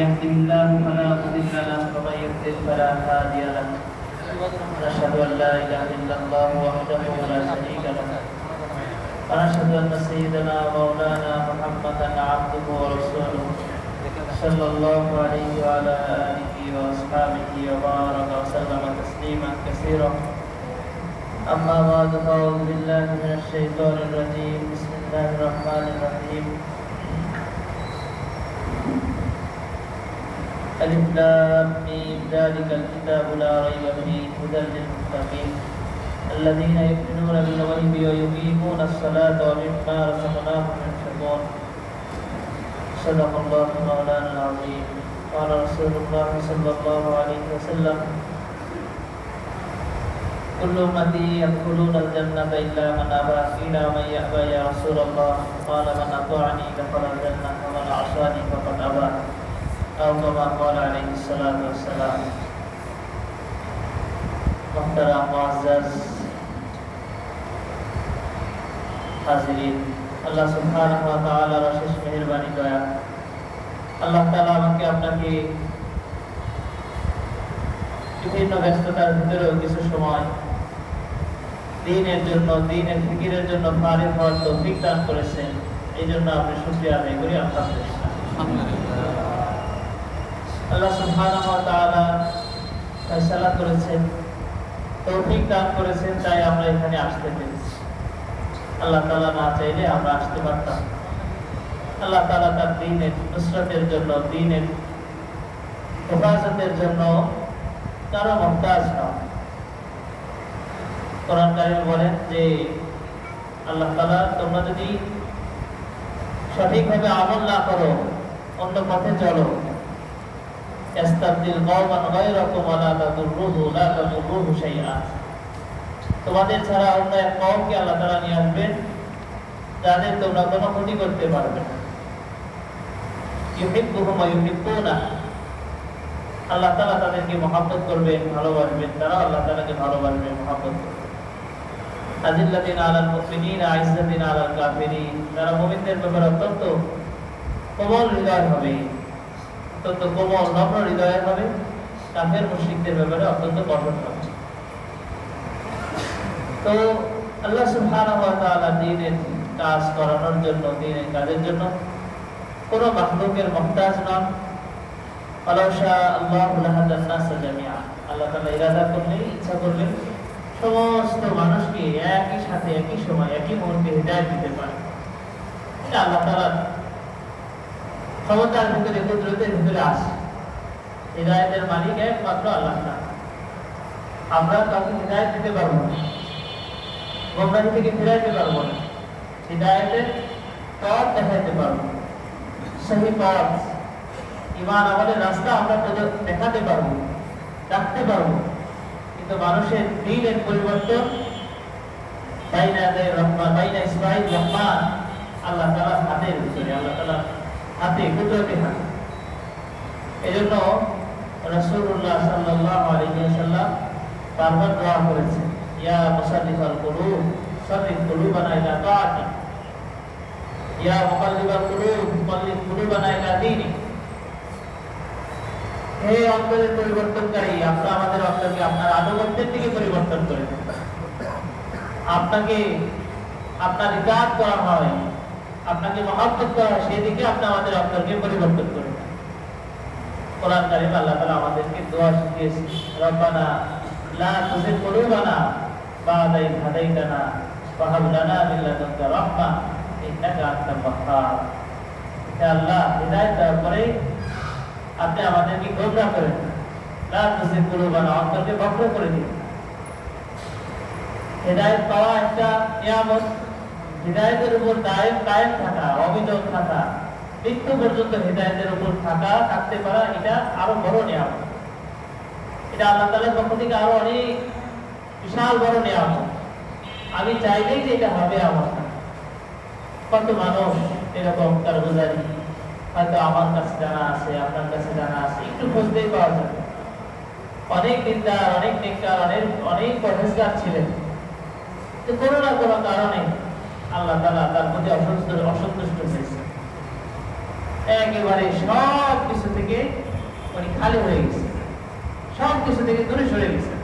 يهده الله فلا مضل له ومن يضلل فلا هادي له ونشهد أن لا إله إلا الله وحده لا شريك له ونشهد أن سيدنا مولانا محمدا عبده ورسوله صلى الله عليه وعلى آله وأصحابه وبارك وسلم تسليما كثيرا أما بعد فأعوذ بالله من الشيطان الرجيم بسم الله الرحمن الرحيم ألف لام ميم ذلك الكتاب لا ريب فيه هدى للمتقين الذين يؤمنون بالغيب ويقيمون الصلاة ومما رزقناهم ينفقون صدق الله مولانا العظيم قال رسول الله صلى الله عليه وسلم كل أمتي يدخلون الجنة إلا من أبى قيل من يأبى يا رسول الله قال من أطاعني دخل الجنة ومن عصاني فقد أبى أو كما قال عليه الصلاة والسلام محترم معزز হাজিরিন আল্লাহ সুবহানাহু ওয়া তাআলার অশেষ মেহেরবানি দয়া আল্লাহ তাআলা আমাকে আপনাকে বিভিন্ন ব্যস্ততার ভিতরেও কিছু সময় দ্বীনের জন্য দ্বীনের ফিকিরের জন্য ফারিগ হওয়ার তৌফিক দান করেছেন এই জন্য আপনি শুকরিয়া আদায় করি আলহামদুলিল্লাহ। আল্লাহ সুবহানাহু ওয়া তাআলা ফয়সালা করেছেন তৌফিক দান করেছেন তাই আমরা এখানে আসতে পেরেছি। আল্লাহ তাআলা না চাইলে আমরা আসতে পারতাম। আল্লাহ তাআলা তার দ্বীনের নুসরাতের জন্য দ্বীনের হেফাজতের জন্য কারো মুহতাজ নয়। কোরআন কারীমে বলেন যে আল্লাহ তাআলা তোমরা যদি সঠিকভাবে আমল না করো অন্য পথে চলো ইস্তাবদিল কওমান গায়রাকুম ওয়া লা তাদুররুহু শাইআ তোমাদের ছাড়া অন্য এক কওমকে আল্লাহ তাআলা নিয়ে আসবেন যাদের তোমরা কোনো ক্ষতি করতে পারবে না। ইউহিব্বুহুম ওয়া ইউহিব্বুনা আল্লাহ তাআলা তাদেরকে মহব্বত করবেন ভালোবাসবেন তারা আল্লাহ তাআলাকে ভালোবাসবে মহব্বত করবে। আযিল্লাতিনা আলাল মুমিনিনা আইজ্জাতিনা আলাল কাফিরিন তারা মুমিনদের ব্যাপারে অত্যন্ত কোমল হৃদয় হবে অত্যন্ত কোমল নম্র হৃদয় হবে কাফের মুশরিকদের ব্যাপারে অত্যন্ত কঠোর হবে। তো আল্লাহ সুবহানাহু ওয়া তাআলা দ্বীনের কাজ করানোর জন্য দ্বীনের কাজের জন্য কোনো মাখলুকের মুহতাজ নন। আল্লাহ তাআলা ইরাদা করলে ইচ্ছা করলে সমস্ত মানুষকে একই সাথে একই সময় একই মুহূর্তে হিদায়াত দিতে পারে। এটা আল্লাহ তাআলার ক্ষমতার ভিতরে কুদরতের ভিতরে আছে। হিদায়াতের মালিক একমাত্র আল্লাহ তাআলা। আমরা কাউকে হিদায়াত দিতে পারবো না, গোমরাহি থেকে ফিরাইতে পারবো না, হিদায়াতের পথ দেখাইতে পারবো, সহি পথ ঈমান আমলের রাস্তা আমরা দেখাতে পারবো, রাখতে পারবো, কিন্তু মানুষের দ্বীনের পরিবর্তন বাইনা ইসবাইল রহমান আল্লাহ তাআলার হাতের ভিতরে, আল্লাহ তাআলার হাতে কুদরতের হাতে। এজন্য রাসূলুল্লাহ সাল্লাল্লাহু আলাইহি ওয়াসাল্লাম বারবার দোয়া করেছেন ইয়া মুসাররিফাল কুলুব সাররিফ কুলুবানা ইলা তাআতিক ইয়া মুকাল্লিবাল কুলুব কাল্লিব কুলুবানা ইলা দীনিক। হে অন্তরের পরিবর্তনকারী আপনি আমাদের অন্তরকে আপনার আনুগত্যের দিকে পরিবর্তন করে দেন। আপনাকে আপনার ইতাআত করা হয়, আপনাকে মহব্বত করা হয়, সেই দিকে আপনি আমাদের অন্তরকে পরিবর্তন করে দেন। কোরআন কারীমে আল্লাহ তাআলা আমাদেরকে দোয়া শিখিয়েছেন রব্বানা লা তুযিগ কুলুবানা বা'দা ইয হাদাইতানা ওয়া হাব লানা মিন লাদুনকা রাহমা ইন্নাকা আনতাল ওয়াহ্হাব। হে আল্লাহ হিদায়াত দেওয়ার পরে আপনি আমাদেরকে গোমরাহ করেন, লা তুযিগ কুলুবানা অন্তরকে বক্র করে দিন। হিদায়াত পাওয়া একটা নিয়ামত, হিদায়াতের উপর কায়েম থাকা, অবিচল থাকা, মৃত্যু পর্যন্ত হিদায়াতের উপর থাকতে পারা এটা আরো বড় নিয়ামত। এটা আল্লাহ তাআলার পক্ষ থেকে আরো অনেক বিশাল বড় নিয়ামত। আমি চাইলেই যে এটা হবে আমার না। কত মানুষ এরকম কারগুজারি হয়তো আমার কাছে জানা আছে, আপনার কাছে জানা আছে, একটু খুঁজতেই পাওয়া যাবে। অনেক দিনদার, অনেক নেককার, অনেক পরহেজগার ছিলেন, কোনো না কোনো কারণে আল্লাহ তাআলা তার প্রতি অসন্তুষ্ট হয়েছে। একেবারে সব কিছু থেকে উনি খালি হয়ে গেছে, সব কিছু থেকে দূরে সরে গেছে।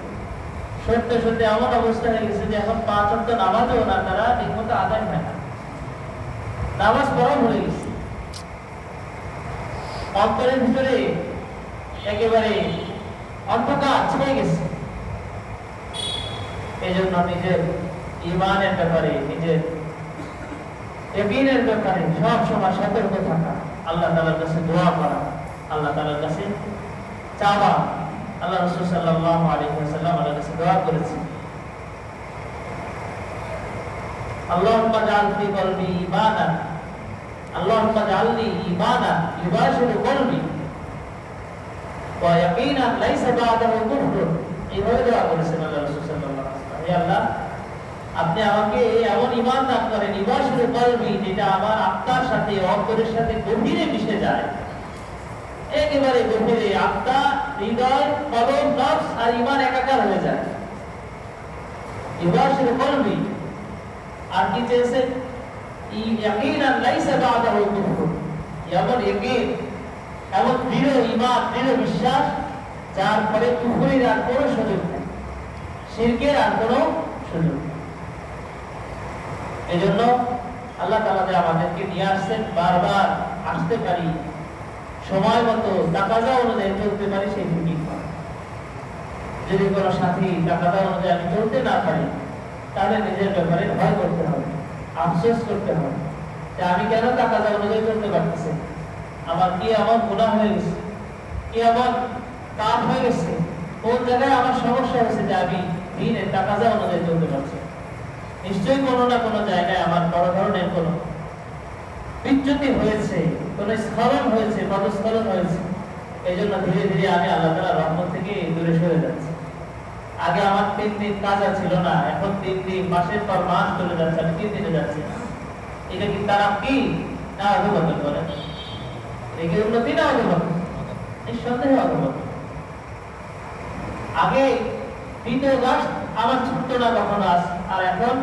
সত্যি সত্যি এমন অবস্থা হয়ে গেছে যে এখন 5 ওয়াক্ত নামাজও না তারা ঠিকমতো আদায় হয় না, নামাজ পড়া ভুলে গেছে। অন্তরের ভিতরে একেবারে অন্ধকার ছেয়ে গেছে। এই জন্য নিজের ইমানের ব্যাপারে, নিজের ইয়াকিনের ব্যাপারে সব সময় সতর্ক থাকা, আল্লাহ তাআলার কাছে দোয়া করা, আল্লাহ তাআলার কাছে চাওয়া। আল্লাহ রাসূল সাল্লাল্লাহু আলাইহি ওয়াসাল্লাম আল্লাহর কাছে দোয়া করেছেন, আল্লাহুম্মা জাআল ফি কলবি ঈমানান, আল্লাহুম্মা জাআলনি ঈমানান ইউবাশিরু কলবি ওয়া ইয়াকিনান লাইসা বা'দাহু কুফরুন। এইভাবে দোয়া করেছেন আল্লাহ রাসূল সাল্লাল্লাহু আলাইহি ওয়াসাল্লাম, হে আল্লাহ, আপনি আমাকে এমন ঈমান দান করেন, ইউবাশিরু কলবি, যেটা আমার আত্মার সাথে, অন্তরের সাথে গভীরে মিশে যায়, একেবারে গভীরে আত্মা, হৃদয়, কলব, নফস আর ঈমান একাকার হয়ে যায়। ইউবাশিরু কলবি, আর কি চেয়েছেন? ইয়াকিনান লাইসা বা'দাহু কুফর, এমন ইয়াকিন, এমন দৃঢ় ঈমান, দৃঢ় বিশ্বাস, যার পরে কুফরের আর কোনো সুযোগ নেই, শিরকের আর কোনো সুযোগ নেই। এজন্য আল্লাহ তাআলা যে আমাদেরকে নিয়ে আসছেন, বারবার আসতে পারি, সময় মতো তাকাজা অনুযায়ী চলতে পারি, সেই ফিকির করা। যদি কোনো সাথী তাকাজা অনুযায়ী আমি চলতে না পারি, তাহলে নিজের ব্যাপারে ভয় করতে হবে, আফসোস করতে হবে যে আমি কেন তাকাজা অনুযায়ী চলতে পারতেছি, আমার কি এমন গুনাহ হয়ে গেছে, কি এমন কাজ হয়ে গেছে, কোন জায়গায় আমার সমস্যা হয়েছে যে আমি দিনের তাকাজা অনুযায়ী চলতে পারছি। নিশ্চয়ই কোনো না কোনো জায়গায় আমার বড় ধরনের কোনো বিচ্যুতি হয়েছে, কোনো স্খলন হয়েছে, পদস্খলন হয়েছে। এই জন্য ধীরে ধীরে আমি আল্লাহ তাআলার রহমত থেকে দূরে সরে যাচ্ছি। আগে আমার 3 দিন কাজা ছিল না, এখন 3 দিন, মাসের পর মাস চলে যাচ্ছে, আমি 3 দিনে যাচ্ছি। এটা কি তারা কি না অধোগতি করে? এই উন্নতি না অধোগতি? নিঃসন্দেহে অধোগতি। আগে দ্বিতীয় গাছ আমার ছুটতো না কখনো, আর এখন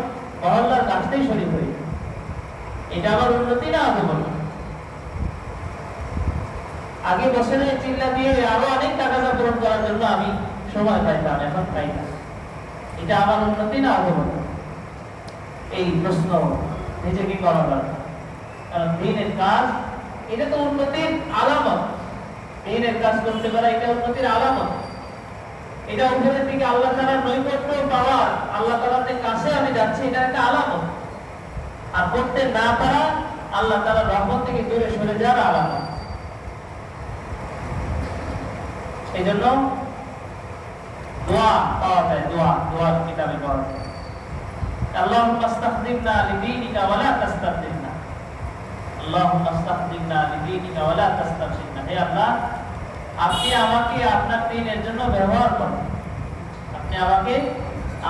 মহল্লার গাছতেই শরীর হই। এটা আমার উন্নতি না অধোগতি? আগে বছরে চিল্লা দিয়ে আরো অনেক টাকা পূরণ করার জন্য আমি সময় পাইতাম, এখন পাই না। এটা আমার উন্নতি না অধোগতি? এই প্রশ্ন নিজেকে করা দরকার। কারণ দিনের কাজ, এটা তো উন্নতির আলামত। দিনের কাজ করতে পারা এটা উন্নতির আলামত। এটা উপরের দিকে আল্লাহ তাআলার নৈকট্য পাওয়ার, আল্লাহ তাআলার কাছে আমি যাচ্ছি, এটা একটা আলামত। আর করতে না পারা আল্লাহ তাআলার রহমত থেকে দূরে সরে যাওয়ার আলামত। এই জন্য দোয়া পাওয়া যায়, দোয়া কিতাবে পাওয়া যায়। আল্লাহুম্মা ইস্তাখদিমনা লিদীনিকা ওয়া লা তাস্তাবদিলনা, আল্লাহুম্মা ইস্তাখদিমনা লিদীনিকা ওয়া লা তাস্তাবদিলনা। হে আল্লাহ, আপনি আমাকে আপনার দ্বীনের জন্য ব্যবহার করুন, আপনি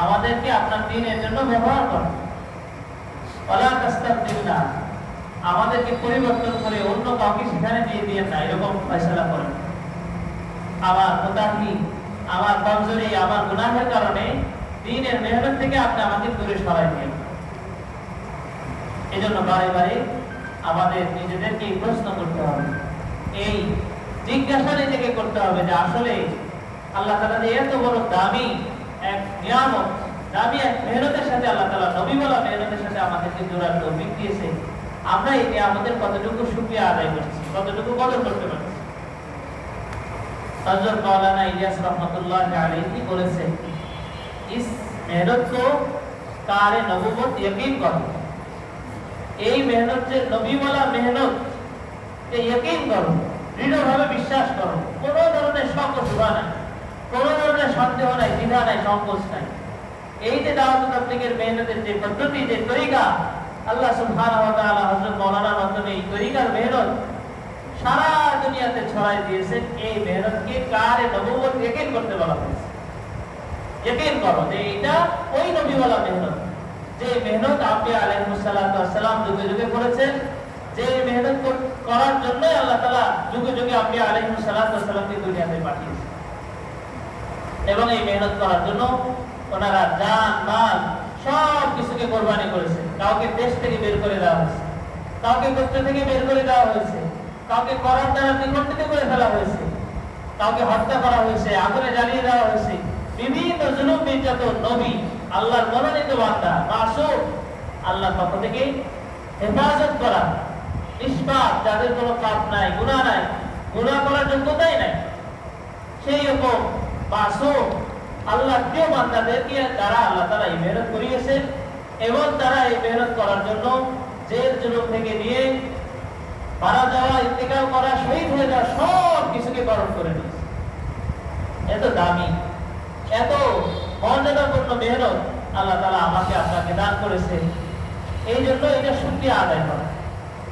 আমাদেরকে আপনার দ্বীনের জন্য ব্যবহার করুন। ওয়া লা তাস্তাবদিলনা, আমাদেরকে পরিবর্তন করে অন্য কাউকে সেখানে দিয়ে দিয়েন না, এরকম ফয়সালা করেন। আমার কোতাহি, আমার কমজোরি, আমার গুনাহের কারণে দ্বীনের মেহনত থেকে আপনি আমাকে দূরে সরাই দিয়েন। এজন্য বারে বারে আমাদের নিজেদেরকে প্রশ্ন করতে হবে, এই জিজ্ঞাসা নিজেকে করতে হবে যে আসলে আল্লাহ তাআলা যে এত বড় দামি এক নিয়ামত, দামি এক মেহনতের সাথে আল্লাহ তাআলা নবীওয়ালা মেহনতের সাথে আমাদেরকে জোড়ার তৌফিক দিয়েছে, আমরা এই নিয়ামতের কতটুকু শুকরিয়া আদায় করছি, কতটুকু কদর করতে পারছি। হযরত মাওলানা ইলিয়াস রাহমাতুল্লাহি আলাইহি বলেছেন, इस मेहनत को कारे नबूवत यकीन करो, এই মেহনত যে নবীওয়ালা মেহনত, এই यकीन করো, দৃঢ়ভাবে বিশ্বাস করো, কোনো ধরনের সংকোচ নাই, কোনো ধরনের সন্দেহ নাই, দ্বিধা নাই, সংকোচ নাই। এই যে দাওয়াত তাবলীগের মেহনতের যে পদ্ধতি, যে তরিকা, আল্লাহ সুবহানাহু ওয়া তাআলা হযরত মাওলানার মাধ্যমে এই তরিকার মেহনত সারা দুনিয়াতে ছড়াই দিয়েছেন। এই মেহনতকে কারে নবুয়ত यकीन করতে বলা হয়েছে। यकीन করো যে এটা ওই নবীওয়ালা মেহনত, যে মেহনত আপনি আলাইহিস সালাতু ওয়াস সালাম যুগে যুগে করেছেন, যে মেহনত করার জন্য আল্লাহ তাআলা যুগে যুগে আপনি আলাইহিস সালাতু ওয়াস সালামকে দুনিয়াতে পাঠিয়েছেন। এবং এই মেহনত করার জন্য ওনারা জান মাল সব কিছুকে কোরবানি করেছেন। কাউকে দেশ থেকে বের করে দেওয়া হয়েছে, কাউকে গোত্র থেকে বের করে দেওয়া হয়েছে, কাউকে করার দ্বারা নির্মণ্ডিত করে ফেলা হয়েছে, কাউকে হত্যা করা হয়েছে, আগুনে জ্বালিয়ে দেওয়া হয়েছে, বিভিন্ন জুলুম নির্যাতন। নবী আল্লাহর মনোনীত বান্দা মাসুম, আল্লাহর পক্ষ থেকে হেফাজত করা, নিষ্পাপ, যাদের কোনো পাপ নাই, গুনাহ নাই, গুনাহ করার যোগ্যতাই নাই, সেই রকম মাসুম আল্লাহর প্রিয় বান্দাদেরকে তারা আল্লাহ তাআলা এই মেহনত করিয়েছেন এবং তারা এই মেহনত করার জন্য জেল জুলুম থেকে নিয়ে মারা যাওয়া, ইন্তেকাল করা, শহীদ হয়ে যাওয়া সব কিছুকে বরণ করে নিয়েছে। এত দামি, এত মর্যাদাপূর্ণ মেহনত আল্লাহ তাআলা আমাকে আপনাকে দান করেছে। এই জন্য এটা শুকরিয়া আদায় করা,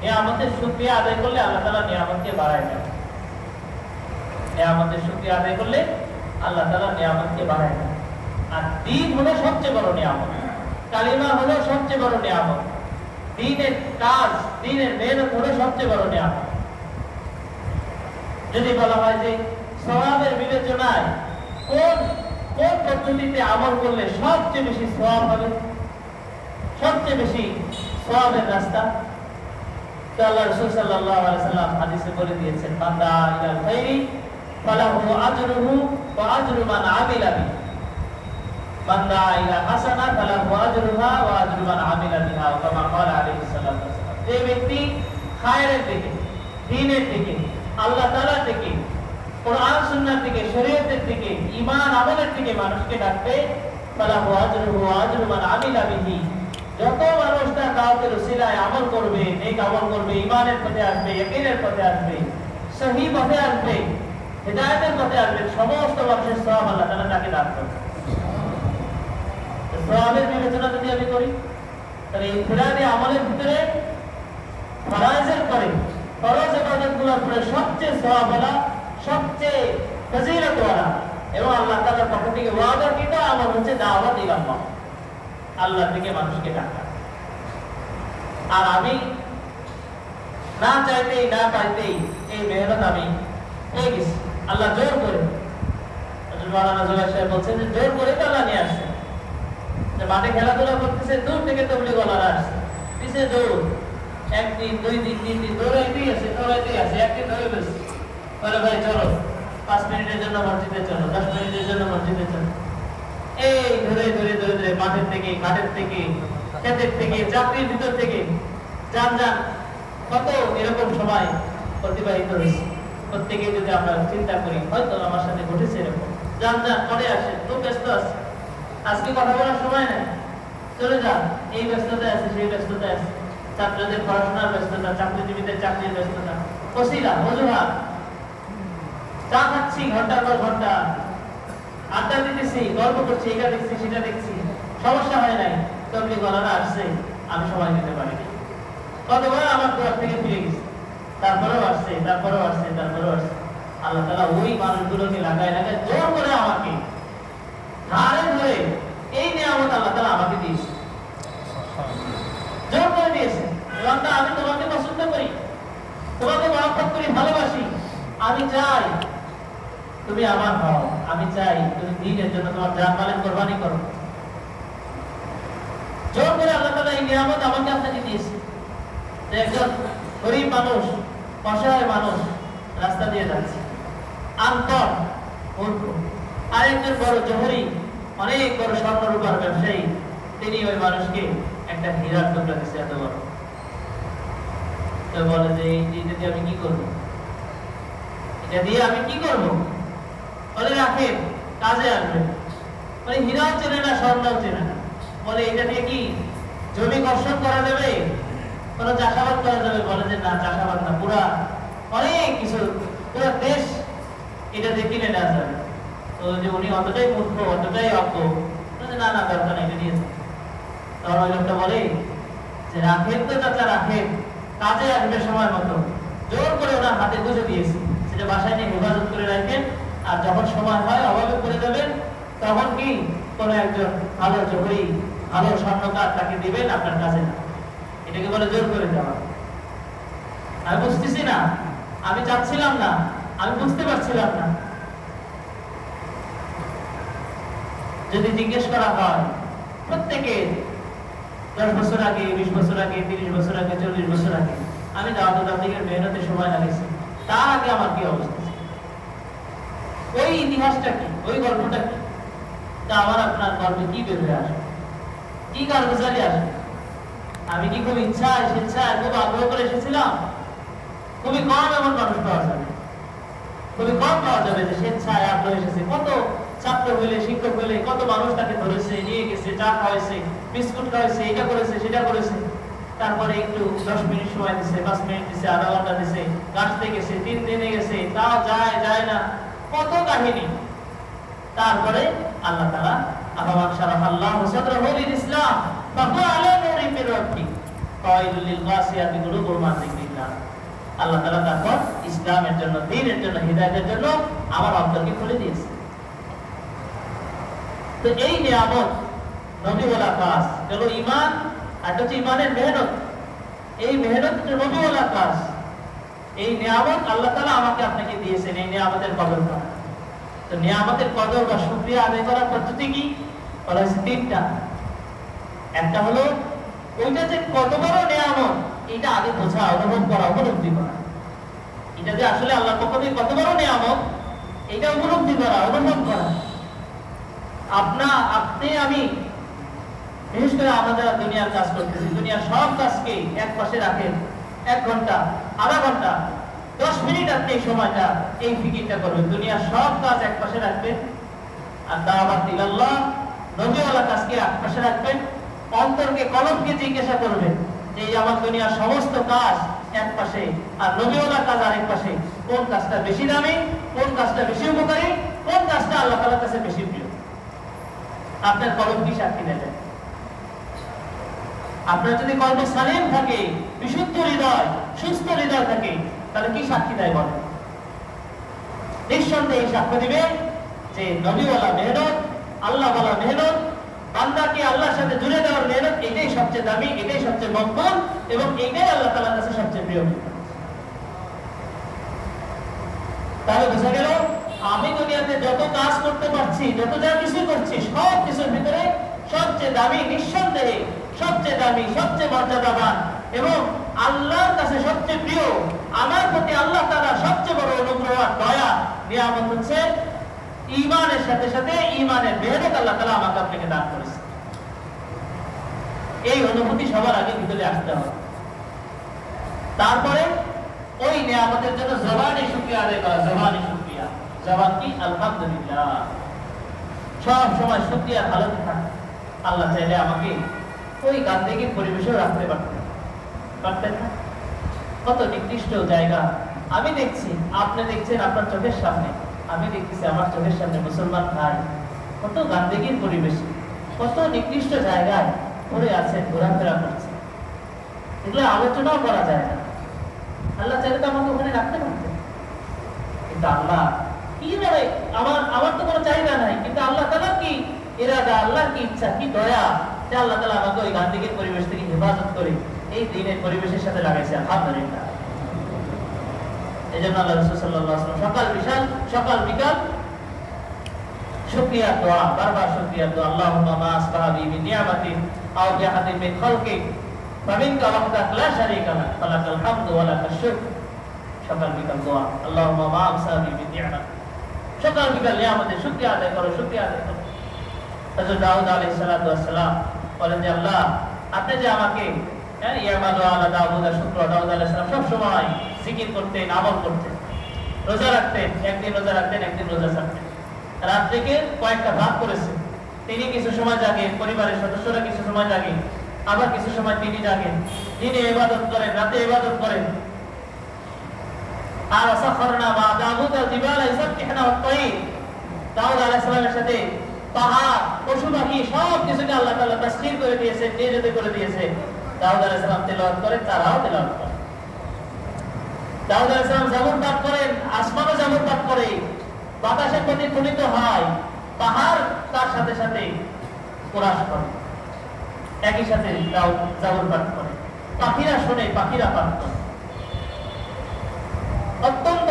নিয়ামতের শুকরিয়া আদায় করলে আল্লাহ তাআলা নিয়ামতকে বাড়ায় দেন। নিয়ামতের শুকরিয়া আদায় করলে আল্লাহ তাআলা নিয়ামতকে বাড়ায় দেন। আর দ্বীন হলো সবচেয়ে বড় নিয়ামত, কালিমা হলো সবচেয়ে বড় নিয়ামত, দ্বীনের কাজ, দ্বীনের মেহনত হলো সবচেয়ে বড় নিয়ামত। যদি বলা হয় যে সওয়াবের বিবেচনায় কোন কোন পদ্ধতিতে আমল করলে সবচেয়ে বেশি সওয়াব হবে, সবচেয়ে বেশি সওয়াবের রাস্তা, তো আল্লাহ রাসূল সাল্লাল্লাহু আলাইহি ওয়াসাল্লাম হাদিসে বলে দিয়েছেন, বান্দা ইলাল খাইরি ফালাহু আজরুহু ওয়া আজরু মান আমিলা বি, বান্দা ইলা হাসানা ফালাহু আজরুহা ওয়া আজরু মান আমিলা বিহা, কামা ক্বালা আলাইহিস সালাতু ওয়াসসালাম। যে ব্যক্তি খায়রের দিকে, দ্বীনের দিকে, আল্লাহ তাআলার দিকে, কোরআন সুন্নাহর দিকে, শরীয়তের দিকে, ঈমান আমলের দিকে মানুষকে ডাকবে, ফালাহু আজরুহু ওয়া আজরু মান আমিলা বিহি, যত মানুষ তার দাওয়াতের উসিলায় আমল করবে, নেক আমল করবে, ঈমানের পথে আসবে, ইয়াকিনের পথে আসবে, সহিহ পথে আসবে, হিদায়াতের পথে আসবে, সমস্ত মানুষের সওয়াব আল্লাহ তাআলা তাকে দান করবে। সওয়াবের বিবেচনা যদি আমি করি, তাহলে ইনফিরাদি আমলের ভিতরে ফরজের পরে, ফরজ ইবাদতগুলোর পরে সবচেয়ে সওয়াবওয়ালা, সবচেয়ে ফজিলতওয়ালা এবং আল্লাহ তাআলার পক্ষ থেকে ওয়াদাকৃত আমল হচ্ছে দাওয়াত ইলাল্লাহ, আল্লাহ থেকে মানুষকে ডাকা। আর আমি না চাইতেই না পাইতেই এই মেহনত আমি পেয়ে গেছি, আল্লাহ জোর করে। মাওলানা জুবাইর সাহেব বলছেন যে জোর করে তো আল্লাহ নিয়ে আসছে, যে মাঠে খেলাধুলা করতেছে, দূর থেকে তাবলীগওয়ালারা আসছে, পিছে দৌড়, একদিন, 2 দিন, 3 দিন দৌড়াইতেই আছে, একদিন ধরে ফেলছে, বলে ভাই চলো 5 মিনিটের জন্য মসজিদে চলো, 10 মিনিটের জন্য মসজিদে চলো, এই ধরে ধরে ধরে ধরে মাঠের থেকে, ঘাটের থেকে, ক্ষেতের থেকে, চাকরির ভিতর থেকে যান কত এরকম সময় অতিবাহিত হয়েছে। প্রত্যেকে যদি আমরা চিন্তা করি, হয়তো আমার সাথে ঘটেছে এরকম, যান পরে আসে, খুব ব্যস্ত আছে, আজকে কথা বলার সময় নেই, চলে যান, এই ব্যস্ততায় আছে, সেই ব্যস্ততায় আছে, ছাত্রদের পড়াশোনার ব্যস্ততা, চাকরিজীবীদের চাকরির ব্যস্ততা, ওসিলা অজুহাত, চা খাচ্ছি ঘন্টার পর ঘন্টা, আড্ডা দিতেছি, গল্প করছি, এটা দেখছি সেটা দেখছি, সমস্যা হয় নাই, তাবলীগওয়ালারা আসছে, আমি সময় দিতে পারিনি, কতবার আমার ঘর থেকে ফিরে গেছি, তারপরেও আসছে। আল্লাহ তাআলা ওই মানুষগুলোকে লাগায় জোর করে আমাকে ধারে ধরে এই নিয়ামত আল্লাহ তাআলা আমাকে দিয়েছে, জোর করে দিয়েছে। বান্দা, আমি তোমাকে পছন্দ করি, তোমাকে মহব্বত করি, ভালোবাসি, আমি চাই তুমি আমার হও, আমি চাই তুমি দ্বীনের জন্য তোমার জান মালের কুরবানি করো। জোর করে আল্লাহ তাআলা এই নিয়ামত আমাকে আপনাকে দিয়েছে। যে একজন গরীব মানুষ, অসহায় মানুষ রাস্তা দিয়ে যাচ্ছে, আনপড় মূর্খ, আর একজন বড় জহুরি, অনেক বড় স্বর্ণ রূপার ব্যবসায়ী, তিনি ওই মানুষকে একটা হীরার টুকরা দিচ্ছে, এত বড়। তো বলে যে এটা দিয়ে আমি কি করবো, এটা দিয়ে আমি কি করবো? বলে রাখেন, কাজে আসবে। বলে হীরাও চেনে না, স্বর্ণও চেনে না। বলে এটা দিয়ে কি জমি কর্ষণ করা যাবে, কোন চাষাবাদ করা যাবে? বলে যে না, চাষাবাদ না, পুরা অনেক কিছু, পুরা দেশ এটা দিয়ে কিনে নেওয়া যাবে। তো যে উনি অতটাই মূর্খ, অতটাই অজ্ঞ, না না দরকার এটা দিয়ে। তখন ওই লোকটা বলে যে রাখেন তো চাচা, রাখেন, কাজে আসবে সময় মতো। জোর করে ওনার হাতে গুঁজে দিয়েছি, সেটা বাসায় নিয়ে হেফাজত করে রাখেন, আর যখন সময় হয় অভাবে পড়ে যাবেন, তখন কি কোন একজন ভালো জহুরি, ভালো স্বর্ণকার তাকে দিবেন, আপনার কাছে না। এটাকে বলে জোর করে দেওয়া। আমি বুঝতেছি না, আমি চাচ্ছিলাম না, আমি বুঝতে পারছিলাম না। যদি জিজ্ঞেস করা হয় প্রত্যেকে 10 বছর আগে, 20 বছর আগে, 30 বছর আগে, 40 বছর আগে আমি দাওয়াত তাবলীগের মেহনতে সময় লাগিয়েছি, তার আগে আমার কি অবস্থা ছিল, ওই ইতিহাসটা কি, ওই গল্পটা কি, তা আমার আপনার গল্পে কি বের হয়ে আসবে, কি কারগুজারি আসবে? আমি কি খুব ইচ্ছায় স্বেচ্ছায় খুব আগ্রহ করে এসেছিলাম? খুবই কম এমন মানুষ পাওয়া যাবে, খুবই কম পাওয়া যাবে যে স্বেচ্ছায় আগ্রহ এসেছে। কত ছাত্র হইলে, শিক্ষক হইলে কত মানুষ তাকে ধরেছে, নিয়ে গেছে, চা খাওয়াইছে, বিস্কুট খাওয়াইছে, এটা করেছে, সেটা করেছে, তারপরে একটু 10 মিনিট সময় দিছে, 5 মিনিট দিছে, আধা ঘন্টা দিছে, গাছতে গেছে, 3 দিনে গেছে, তাও যায় যায় না, কত কাহিনী। তারপরে আল্লাহ তাআলা আহওয়ান শারাহাল্লাহু সাদরাহু লিল ইসলাম ফাহুয়া আলা নূরিন মির রাব্বিহি ফাওয়াইলুল লিল গাসিয়াতি কুলুবুহুম আন যিকরিল্লাহ। আল্লাহ তাআলা তারপর ইসলামের জন্য, দ্বীনের জন্য, হিদায়াতের জন্য আমার অন্তরকে খুলে দিয়েছে। তো এই নিয়ামত নবী ওয়ালা কাজ হলো ঈমান, আর হচ্ছে ঈমানের মেহনত। এই মেহনত হচ্ছে নবী ওয়ালা কাজ। এই নিয়ামত আল্লাহ তাআলা আমাকে আপনাকে দিয়েছেন, এই নিয়ামতের কদর করা। তো নিয়ামতের কদর বা শুকরিয়া আদায় করার পদ্ধতি কি? বলা হয়েছে 3টা। একটা হলো ওইটা যে কত বড় নিয়ামত, এটা আগে বোঝা, অনুভব করা, উপলব্ধি করা। এটা যে আসলে আল্লাহর পক্ষ থেকে কত বড় নিয়ামত, এটা উপলব্ধি করা, অনুভব করা। আপনি আমি, বিশেষ করে আমরা যারা দুনিয়ার কাজ করতেছি, দুনিয়ার সব কাজকে এক পাশে রাখেন, 1 ঘন্টা, আধা ঘন্টা, 10 মিনিট আপনি এই সময়টা, এই ফিকিরটা করবেন, দুনিয়ার সব কাজ এক পাশে রাখবেন, আর দাওয়াত ইলাল্লাহ, নবীওয়ালা কাজকে এক পাশে রাখবেন। অন্তরকে, কলবকে জিজ্ঞাসা করবেন যে এই আমার দুনিয়ার সমস্ত কাজ এক পাশে আর নবীওয়ালা কাজ আরেক পাশে, কোন কাজটা বেশি দামি, কোন কাজটা বেশি উপকারী, কোন কাজটা আল্লাহ তাআলার কাছে বেশি প্রিয়? আপনার কলব কি সাক্ষী দেবে? আপনার যদি কলব সালিম থাকে, বিশুদ্ধ হৃদয়, সুস্থ হৃদয় থাকে, তাহলে কি সাক্ষী দেয় বলেন? নিঃসন্দেহে সাক্ষ্য দিবে যে নবীওয়ালা মেহনত, আল্লাহওয়ালা মেহনত, বান্দাকে আল্লাহর সাথে জুড়ে দেওয়ার মেহনত, এটাই সবচেয়ে দামি, এটাই সবচেয়ে মকবুল, এবং এটাই আল্লাহ তাআলার কাছে সবচেয়ে প্রিয়। তাহলে বোঝা গেল, আমি দুনিয়াতে যত কাজ করতে পারছি, যত যা কিছু করছি, সব কিছুর ভিতরে সবচেয়ে দামি, নিঃসন্দেহে সবচেয়ে দামি, সবচেয়ে মর্যাদাবান এবং আল্লাহর কাছে সবচেয়ে প্রিয়, আমার প্রতি আল্লাহ তাআলা সবচেয়ে বড় অনুগ্রহ আর দয়া, নিয়ামত হচ্ছে ঈমানের সাথে সাথে ঈমানের মেহনত আল্লাহ তাআলা আমাকে আপনাকে দান করেছে। এই অনুভূতি সবার আগে ভিতরে আসতে হবে। তারপরে ওই নিয়ামতের জন্য জবানে শুকরিয়া আদায় করা। জবানে শুকরিয়া, জবান কি? আলহামদুলিল্লাহ, সব সময় শুকরিয়ার হালতে থাকে। আল্লাহ চাইলে আমাকে ওই গান্দেগীর পরিবেশেও রাখতে পারতেন না। কত নিকৃষ্ট জায়গা আমি দেখছি, আপনি দেখছেন আপনার চোখের সামনে, আমি দেখতেছি আমার চোখের সামনে মুসলমান ভাই কত গান্দেগীর পরিবেশে, কত নিকৃষ্ট জায়গায় পড়ে আছে, ঘোরাফেরা করছে। এগুলো আলোচনাও করা যায় না। আল্লাহ চাইলে তো আমাকে ওখানে রাখতে পারতেন, কিন্তু আল্লাহ কি বলে, আমার তো কোনো চাহিদা নাই, কিন্তু আল্লাহ তাআলা কি ইরাদা, আল্লাহ কি ইচ্ছা, কি দয়া, যে আল্লাহ তাআলা আমাকে ওই গান্দেগীর পরিবেশ থেকে হেফাজত করে এই দ্বীনের পরিবেশের সাথে লাগাইছে। আলহামদুলিল্লাহ। এজন্য আল্লাহ রাসূল সাল্লাল্লাহু আলাইহি ওয়াসাল্লাম সকাল বিকাল শুকরিয়া দোয়া, বারবার শুকরিয়া দোয়া। আল্লাহুম্মা মা আসবাহাবি মিন নি'মাতিন আও জাহাদিন মিন খালকিক ফামিনকা ওয়াহদাক লা শারীকা লাক ফালাকাল হামদু ওয়া লাকাশ শুকর। সকাল বিকাল দোয়া, আল্লাহুম্মা মা আসবাহাবি মিন নি'মাতিন, সকাল বিকাল নিয়ামতের শুকরিয়া আদায় করো, শুকরিয়া আদায় করো। হযরত দাউদ আলাইহিস সালাতু ওয়াস সালাম বলেন যে আল্লাহ, আপনি যে আমাকে ইয়ামালু আলা দাউদ শুকরা, দাউদ আলাইহিস সালাম সব সময় জিকির করতেন, আমল করতেন, রোজা রাখতেন, একদিন রোজা রাখতেন, একদিন রোজা ছাড়তেন। রাত্রিকে কয়েকটা ভাগ করেছেন, তিনি কিছু সময় জাগেন, পরিবারের সদস্যরা কিছু সময় জাগেন, আবার কিছু সময় তিনি জাগেন, দিনে ইবাদত করেন, রাতে ইবাদত করেন। আর সাখরনা মা দাউদ আল জিবালা ইসাবতিহনা ওয়াত তায়র, দাউদ আলাইহিস সালামের সাথে পাহাড়, পশু পাখি সব কিছুকে আল্লাহ তাআলা তাসখীর করে দিয়েছেন, নিয়োজিত করে দিয়েছেন। দাউদ আলাইহিস সালাম তেলাওয়াত করেন, তারাও তেলাওয়াত করেন। দাউদ আলাইহিস সালাম জাবুর পাঠ করেন, আসমানও জাবুর পাঠ করে, বাতাসে প্রতিধ্বনিত হয়, পাহাড় তার সাথে সাথে কোরআন করে, একই সাথে জাবুর পাঠ করে, পাখিরা শোনে, পাখিরা পাঠ করে। অত্যন্ত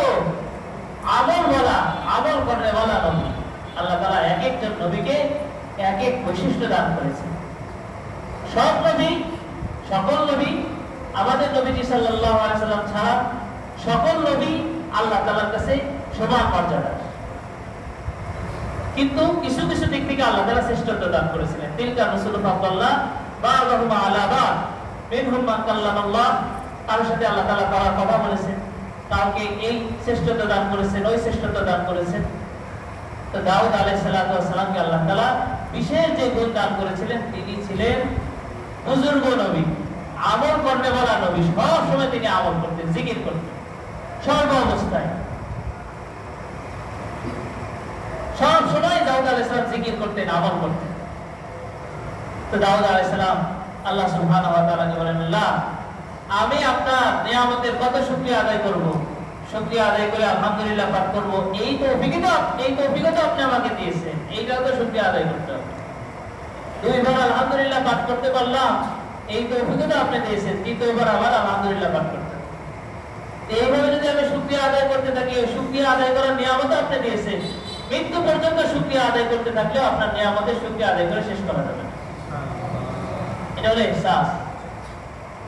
আমল করে বলা নবী। আল্লাহ তাআলা এক একজন নবীকে এক এক বৈশিষ্ট্য দান করেছেন। সব নবী, সকল নবী, আমাদের নবীজি সাল্লাল্লাহু আলাইহি সাল্লাম ছাড়া সকল নবী আল্লাহ তাআলার কাছে সমান মর্যাদা। কিন্তু কিছু কিছু দিক থেকে আল্লাহ তাআলা শ্রেষ্ঠত্ব দান করেছিলেন। তিলকা রাসূলুল্লাহ ফাদাল্লাহ বা'দাহুম আলা বা'দ মিনহুম মান কাল্লামাল্লাহ, কারোর সাথে আল্লাহ তাআলা তার কথা বলেছেন, কাউকে এই শ্রেষ্ঠত্ব দান করেছেন, ওই শ্রেষ্ঠত্ব দান করেছেন। তো দাউদ আলাইহিস সালামকে আল্লাহ তাআলা বিশেষ যে গুণ দান করেছিলেন, তিনি ছিলেন বুজুর্গ নবী, আমল করতে বলা নবী। সব সময় তিনি আমল করতেন, জিকির করতেন সর্ব অবস্থায়। সব সময় দাউদ আলাইহিস সালাম জিকির করতেন, আমল করতেন। তো দাউদ আলাইহিস সালাম আল্লাহ সুবহানাহু ওয়া তাআলাকে বলেন, আল্লাহ আমি আপনার নিয়ামতের কত শুকরিয়া আদায় করব, শুকরিয়া আদায় করে আলহামদুলিল্লাহ পাঠ করব। এই তৌফিকও তো আপনি আমাকে দিয়েছেন, এইটাও তো শুকরিয়া আদায় করতে হবে। দুইবার আলহামদুলিল্লাহ পাঠ করতে পারলাম, এই তৌফিকও তো আপনি দিয়েছেন, কিন্তু এবার আবার আলহামদুলিল্লাহ পাঠ করতে হবে। এইভাবে যদি আমি শুকরিয়া আদায় করতে থাকি, শুকরিয়া আদায় করার নিয়ামতও আপনি দিয়েছেন, মৃত্যু পর্যন্ত শুকরিয়া আদায় করতে থাকলেও আপনার নিয়ামতের শুকরিয়া আদায় করে শেষ করা যাবে না। এটা হলো ইহসাস।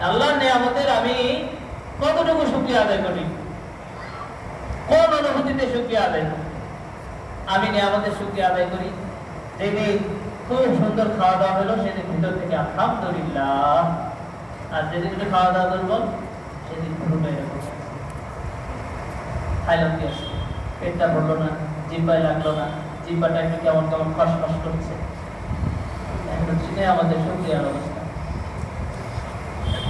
আল্লাহর নিয়ামতের আমি কতটুকু শুকরিয়া আদায় করি, কোন অনুভূতিতে শুকরিয়া আদায় করি। আমি নিয়ামতের শুকরিয়া আদায় করি যেদিন খুব সুন্দর খাওয়া দাওয়া হলো, সেদিন ভিতর থেকে আলহামদুলিল্লাহ। আর যেদিন একটু খাওয়া দাওয়া দুর্বল, সেদিন পুরোটা এরকম খাইলাম কি আছে, পেটটা ভরলো না, জিহ্বায় লাগলো না, জিহ্বাটা একটু কেমন কেমন খসখস করছে। আমাদের শুকরিয়ার অবস্থা।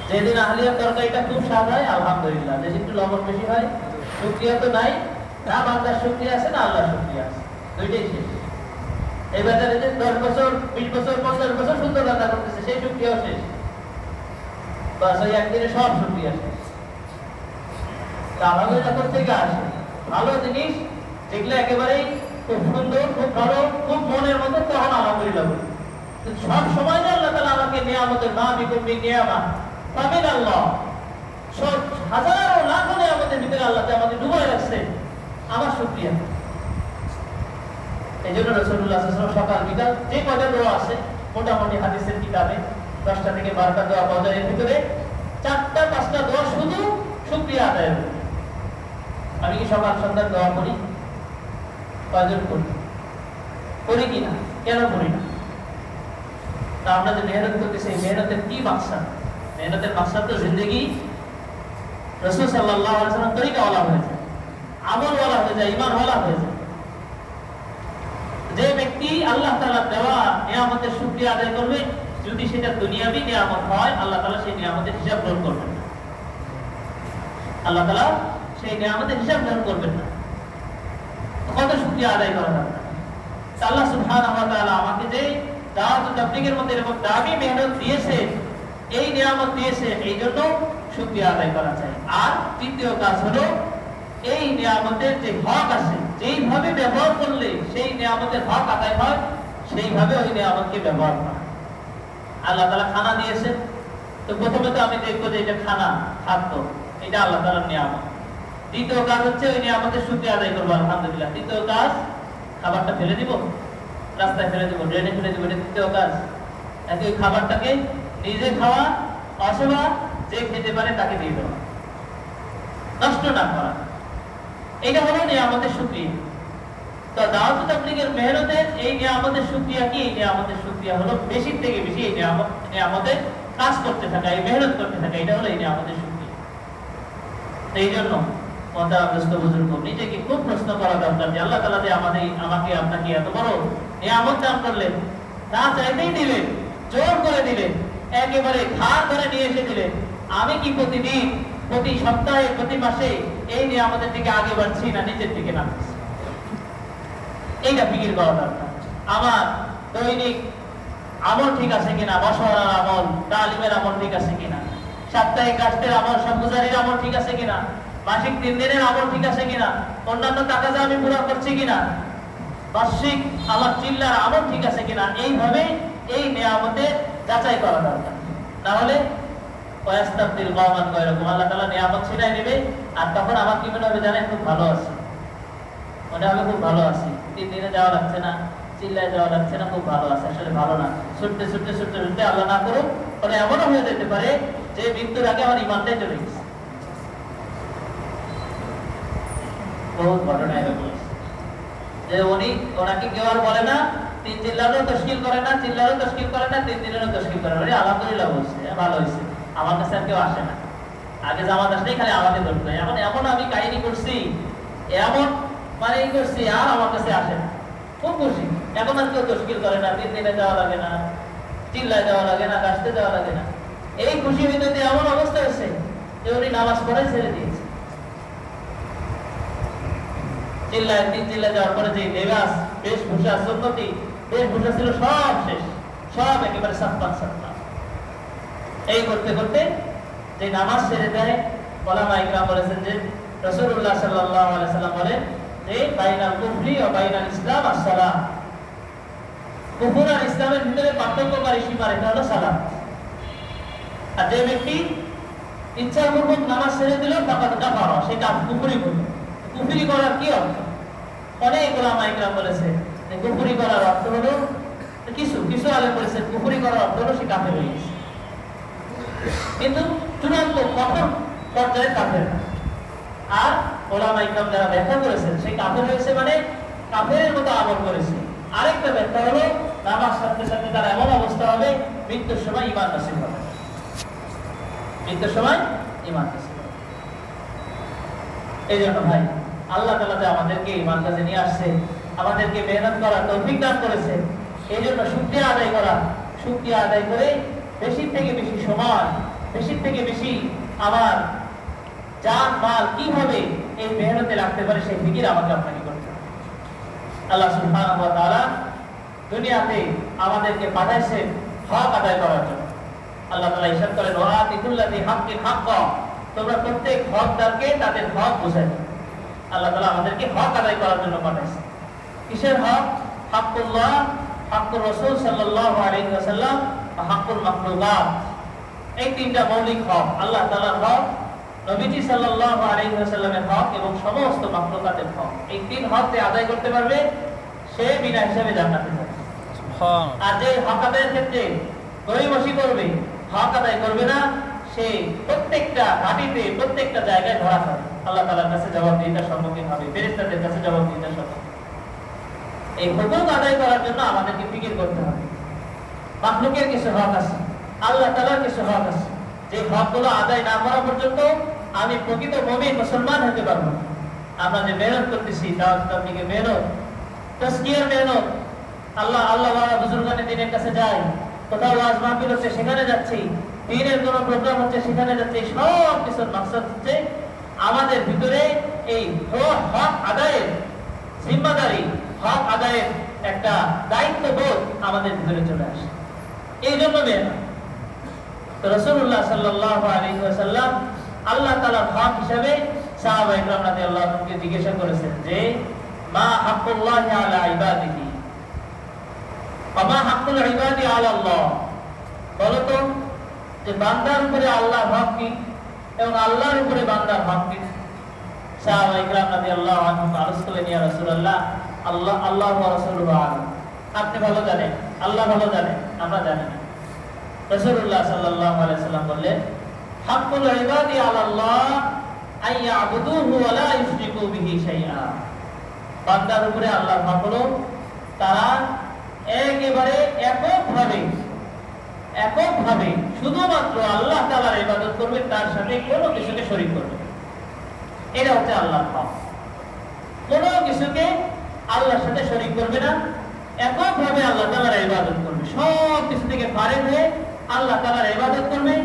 যেদিন আহলিয়ার তরকারিটা খুব স্বাদ হয়, আলহামদুলিল্লাহ। যেদিন একটু লবণ বেশি হয়, শুকরিয়া তো নাই, না বান্দার শুকরিয়া আছে না আল্লাহর শুকরিয়া আছে, দুইটাই শেষ। এই বাজারে যে 10 বছর 20 বছর 50 বছর সুন্দর রান্না করতেছে, সেই শুকরিয়াও শেষ। বাস ওই একদিনে সব শুকরিয়া শেষ। আলহামদুলিল্লাহ থেকে আসে ভালো জিনিস যেগুলো একেবারেই খুব সুন্দর, খুব ভালো, খুব মনের মতো, তখন আলহামদুলিল্লাহ বলি। সব সময় যে আল্লাহ তাআলা আমাকে নিয়ামতের মা বিকুম মিন নিয়ামা ফামিন আল্লাহ, সব হাজারো লাখো নিয়ামতের ভিতরে আল্লাহ আমাকে ডুবায় রাখছে, আমার শুকরিয়া। এই জন্য রাসূলুল্লাহ সাল্লাল্লাহু আলাইহি ওয়াসাল্লাম সকাল বিকাল যে কয়টা দোয়া আছে মোটামুটি হাদিসের কিতাবে 10টা থেকে 12টা দোয়া পাওয়া যায়, এর ভিতরে 4টা 5টা দোয়া শুধু শুকরিয়া আদায়। আমি কি সকাল সন্ধ্যা দোয়া করি? কয়জন করি কিনা? কেন করি না? তা আমরা যে মেহনত করতেছি, এই মেহনতের কি মাকসাদ? মেহনতের মাকসাদ তো জিন্দেগি রাসূল সাল্লাল্লাহু আলাইহি ওয়াসাল্লাম তরিকা ওয়ালা হয়ে যায়, আমল ওয়ালা হয়ে যায়, ঈমান ওয়ালা হয়ে যায়। যে ব্যক্তি আল্লাহ তাআলার দেওয়া নিয়ামতের শুকরিয়া আদায় করবে, যদি সেটা দুনিয়াবি নিয়ামত হয়, আল্লাহ তাআলা সেই নিয়ামতের হিসাব গ্রহণ করবেন না। আল্লাহ তাআলা সেই নিয়ামতের হিসাব গ্রহণ করবেন না। কত শুকরিয়া আদায় করা দরকার। আল্লাহ সুবহানাহু ওয়া তাআলা আমাকে যে দাওয়াত তাবলীগের মধ্যে এরকম দামি মেহনত দিয়েছে, এই নিয়ামত দিয়েছে, এই জন্য শুকরিয়া আদায় করা চাই। আর তৃতীয় কাজ হলো এই নিয়ামতের যে হক আছে, যেইভাবে ব্যবহার করলে সেই নিয়ামতের হক আদায় হয়, সেইভাবে ওই নিয়ামতকে ব্যবহার করা। আল্লাহ তাআলা খানা দিয়েছে, তো প্রথমে তো আমি দেখবো যে এটা খানা, খাদ্য, এটা আল্লাহ তাআলার নিয়ামত। দ্বিতীয় কাজ হচ্ছে ওই নিয়ামতের শুকরিয়া আদায় করবো, আলহামদুলিল্লাহ। তৃতীয় কাজ, খাবারটা ফেলে দিব, রাস্তায় ফেলে দিব, ড্রেনে ফেলে দিব, এটা তৃতীয় কাজ। ওই খাবারটাকে নিজে খাওয়া অথবা যে খেতে পারে তাকে দিয়ে দেওয়া, নষ্ট না করা। এটা হলো নিয়ামতের শুকরিয়া। তো দাওয়াত তাবলীগের মেহনতের এই নিয়ামতের শুকরিয়া কি? এই নিয়ামতের শুকরিয়া হলো বেশি থেকে বেশি এই নিয়ামতের কাজ করতে থাকা, এই মেহনত করতে থাকা, এটা হলো এই নিয়ামতের শুকরিয়া। এই জন্য নিজেকে খুব প্রশ্ন করা দরকার যে আল্লাহ তাআলা যে আমাকে আপনাকে এত বড় নিয়ামত দান করলেন, তা চাইতেই দিলেন, জোর করে দিলেন, একেবারে ঘাড় ধরে নিয়ে এসে দিলেন। আমি কি প্রতিদিন, প্রতি সপ্তাহে, প্রতি মাসে এই নিয়ামতের দিকে আগে বাড়ছি না নিচের দিকে নামছি? এইটা ফিকির করা দরকার। আমার দৈনিক আমল ঠিক আছে কিনা, মশওয়ারার আমল, তালিমের আমল ঠিক আছে কিনা, সাপ্তাহিক কাস্তের আমল, সবগুজারির আমল ঠিক আছে কিনা, মাসিক 3 দিনের আমল ঠিক আছে কিনা, অন্যান্য টাকা আমি পুরো করছি কিনা, বার্ষিক আমার চিল্লার আমল ঠিক আছে কিনা, এইভাবে এই নিয়ামতের যাচাই করা দরকার। তাহলে ওয়াস্তাবদিল কওমান গায়রাকুম, আল্লাহ তাআলা নিয়ামত ছিনাই নেবে, আর তখন আমার কি মনে হবে জানেন? খুব ভালো আছি, মনে হবে খুব ভালো আছি, 3 দিনে যাওয়া লাগছে না, চিল্লায় যাওয়া লাগছে না, খুব ভালো আছে। আসলে ভালো না, ছুটতে ছুটতে ছুটতে ছুটতে আল্লাহ না করুক, তাহলে এমনও হয়ে যেতে পারে যে মৃত্যুর আগে আমার ঈমানটাই চলে গেছে। বহুত ঘটনা এরকম যে ওনাকে কেউ আর বলে না, 3 চিল্লারও তশকিল করে না, চিল্লারও তশকিল করে না, 3 দিনেরও তশকিল করে না। আলহামদুলিল্লাহ বলছে, ভালো হয়েছে, আমার কাছে আর কেউ আসে না। আগে জামাত আসলেই খালি আমাকে ধরতো, এখন এমন আমি কাহিনী করছি, এমন মানে করছি, আর আমার কাছে আসে না। খুব খুশি, এখন আর কেউ তশকিল করে না, 3 দিনে যাওয়া লাগে না, চিল্লায় যাওয়া লাগে না, কাশতে যাওয়া লাগে না। এই খুশি ভিতরে এমন অবস্থা হয়েছে যে উনি নামাজ পড়ে ছেড়ে দিয়েছে। চিল্লায় যাওয়ার পরে যে লেবাস, বেশভূষা, সুন্নতি বেশভূষা ছিল সব শেষ, সব একেবারে সাফাত। এই করতে করতে যে নামাজ ছেড়ে দেয়, ওলামা ইকরাম বলেছেন যে রাসূলুল্লাহ সাল্লাল্লাহু আলাইহি সাল্লাম বলেন যে বাইনাল কুফরি ওয়া বাইনাল ইসলাম as-সালাম, কুফর আর ইসলামের ভিতরে পার্থক্যকারী সীমারেখা হলো সালাত। আর যে ব্যক্তি ইচ্ছাপূর্বক নামাজ ছেড়ে দিল ফাকাদ কাফারা, সে কুফরি করল। কুফরি করার কি অর্থ? অনেক ওলামা ইকরাম বলেছে যে কুফরি করার অর্থ হলো, কিছু আলেম বলেছে কুফরি করার অর্থ হলো সে কাফের হয়ে গেছে, কিন্তু চূড়ান্ত কঠোর পর্যায়ে কাফের না। আর ওলামা ইকরাম যারা ব্যাখ্যা করেছেন সেই কাফের হয়েছে মানে কাফেরের মতো আমল করেছে। আরেকটা ব্যাখ্যা হলো নামাজ সাথে সাথে তার এমন অবস্থা হবে মৃত্যুর সময় ঈমান নসিব হবে, মৃত্যুর সময় ঈমান নসিব হবে। এই জন্য ভাই, আল্লাহ তাআলা যে আমাদেরকে ঈমান কাজে নিয়ে আসছে, আমাদেরকে মেহনত করার তৌফিক দান করেছে, এই জন্য শুকরিয়া আদায় করা, শুকরিয়া আদায় করে বেশি থেকে বেশি সময়, বেশি থেকে বেশি আমার জান মাল কিভাবে এই মেহনতে রাখতে পারে সেই ফিকির আমাকে আপনাকে করতে হবে। আল্লাহ সুবহানাহু ওয়া তাআলা দুনিয়াতে আমাদেরকে পাঠাইছেন হক আদায় করার জন্য। আল্লাহ তাআলা ইরশাদ করেন, ওয়া আতিকুল্লাযী হাক্কিন হাক্কা, তোমরা প্রত্যেক হকদারকে তাদের হক বুঝাই দাও। আল্লাহ তাআলা আমাদেরকে হক আদায় করার জন্য পাঠাইছেন। কিসের হক? হাক্কুল্লাহ, হাক্কুর রাসূল সাল্লাল্লাহু আলাইহি ওয়াসাল্লাম, হাক্কুল মাখলুকাত। এই তিনটা মৌলিক হক, আল্লাহ তাআলার হক, নবীজি সাল্লাল্লাহু আলাইহি ওয়াসাল্লামের হক এবং সমস্ত মাখলুকাতের হক। এই তিন হক যে আদায় করতে পারবে সে বিনা হিসাবে জান্নাতে যাবে। সুবহান। আর যে হক আদায়ের ক্ষেত্রে গরিবসি করবে, হক আদায় করবে না, সে প্রত্যেকটা ঘাটিতে প্রত্যেকটা জায়গায় ধরা খাবে, আল্লাহ তাআলার কাছে জবাবদিহিতার সম্মুখীন হবে, ফেরেশতাদের কাছে জবাবদিহিতার সম্মুখীন। এই হুকুক আদায় করার জন্য আমাদেরকে ফিকির করতে হবে। মাখলুকের কিছু হক আছে, আল্লাহ তাআলার কিছু হক আছে, যে হকগুলো আদায় না করা পর্যন্ত আমি প্রকৃত মুমিন মুসলমান হতে পারবো না। আমরা যে মেহনত করতেছি, দাওয়াত তাবলীগের মেহনত, তাজকিয়ার মেহনত, আল্লাহ বুজুর্গানে দ্বীনের কাছে যাই, কোথাও ওয়াজ মাহফিল হচ্ছে সেখানে যাচ্ছি, দ্বীনের কোনো প্রোগ্রাম হচ্ছে সেখানে যাচ্ছি, সব কিছুর মাকসাদ হচ্ছে আমাদের ভিতরে এই হক আদায়ের জিম্মাদারি, হক আদায়ের একটা দায়িত্ববোধ আমাদের ভিতরে চলে আসে। এই জন্য মেহনত। রাসূলুল্লাহ সাল্লাল্লাহু আলাইহি ওয়াসাল্লাম আল্লাহ তাআলার হক হিসাবে সাহাবায়ে কেরাম রাদিয়াল্লাহু আনহুকে জিজ্ঞাসা করেছেন যে মা হাক্কুল্লাহি আলা ইবাদিহি ওয়া মা হাক্কুল ইবাদি আলা আল্লাহ, বলো তো যে বান্দার উপরে আল্লাহর হক কি এবং আল্লাহর উপরে বান্দার হক কি? সাহাবায়ে কেরাম রাদিয়াল্লাহু আনহুম আরজ করলেন, ইয়া রাসূলুল্লাহ, আল্লাহ ওয়া রাসূলুহু আ'লাম, আপনি ভালো জানেন, আল্লাহ ভালো জানেন, আমরা জানি না। রাসূলুল্লাহ সাল্লাল্লাহু আলাইহি সাল্লাম বললেন, হাক্কুল ইবাদি আলাল্লাহ আইয়াবুদুহু ওয়া লা ইউশরিকু বিহি শাইআ, বান্দার উপরে আল্লাহর হক হলো তারা একেবারে এককভাবে শুধুমাত্র আল্লাহ তাআলার ইবাদত করবে, তার সাথে কোনো কিছুকে শরীক করবে। এটা হচ্ছে আল্লাহর হক। কোনো কিছুকে আল্লাহর সাথে শরীক করবে না, এককভাবে আল্লাহ তাআলার ইবাদত করবে, সব কিছু থেকে ফারেক হয়ে আল্লাহ তাআলার ইবাদত করবে।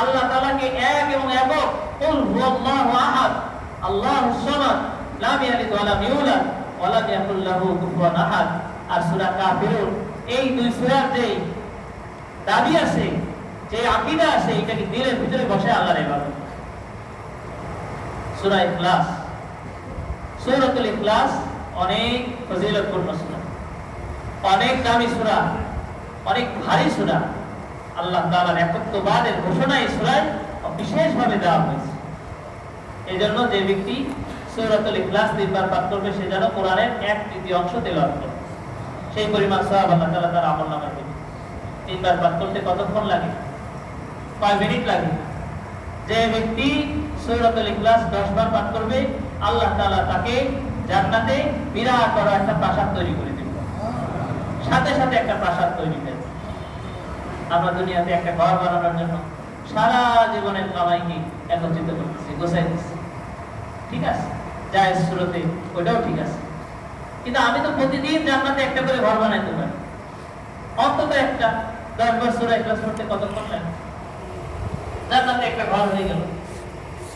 আল্লাহ তাআলাকে এক এবং একক, কুল হুয়াল্লাহু আহাদ, আল্লাহুস সামাদ, লাম ইয়ালিদ ওয়া লাম ইউলাদ ওয়া লাম ইয়াকুল লাহু কুফুয়ান আহাদ। আর সূরা কাফিরুন, এই দুই সূরার যে দাবি আছে, যে আকীদা আছে, এটাকে দিলের ভিতরে বসে আল্লাহর ইবাদত। সূরা ইখলাস, সূরাতুল ইখলাস অনেক ফজিলতপূর্ণ সূরা, অনেক দামি সূরা, অনেক ভারী সূরা। আল্লাহ তাআলার একত্ববাদের ঘোষণা এই সূরায় বিশেষভাবে দেওয়া হয়েছে। এজন্য যে ব্যক্তি সূরাতুল ইখলাস 3 বার পাঠ করবে সে যেন কোরআনের 1/3 অংশ তেলাওয়াত করে, সেই পরিমাণ সওয়াব আল্লাহ তাআলা তার আমলনামায় দেবেন। 3 বার পাঠ করতে কতক্ষণ লাগে? কয় মিনিট লাগে? যে ব্যক্তি সূরাতুল ইখলাস 10 বার পাঠ করবে আল্লাহ তাআলা তাকে জান্নাতে বিরাট বড় একটা প্রাসাদ তৈরি করে দিবেন, সাথে সাথে একটা প্রাসাদ তৈরি করে। আমরা দুনিয়াতে একটা ঘর বানানোর জন্য সারা জীবনের কামাইকে একত্রিত করতেছি, গোছাই দিচ্ছি, ঠিক আছে, জায়েজ সুরতে ওইটাও ঠিক আছে, কিন্তু আমি তো প্রতিদিন জান্নাতে একটা করে ঘর বানাইতে পারি, অন্তত একটা 10 বার সূরা ইখলাস পড়তে কতক্ষণ লাগে? জান্নাতে একটা ঘর হয়ে গেল।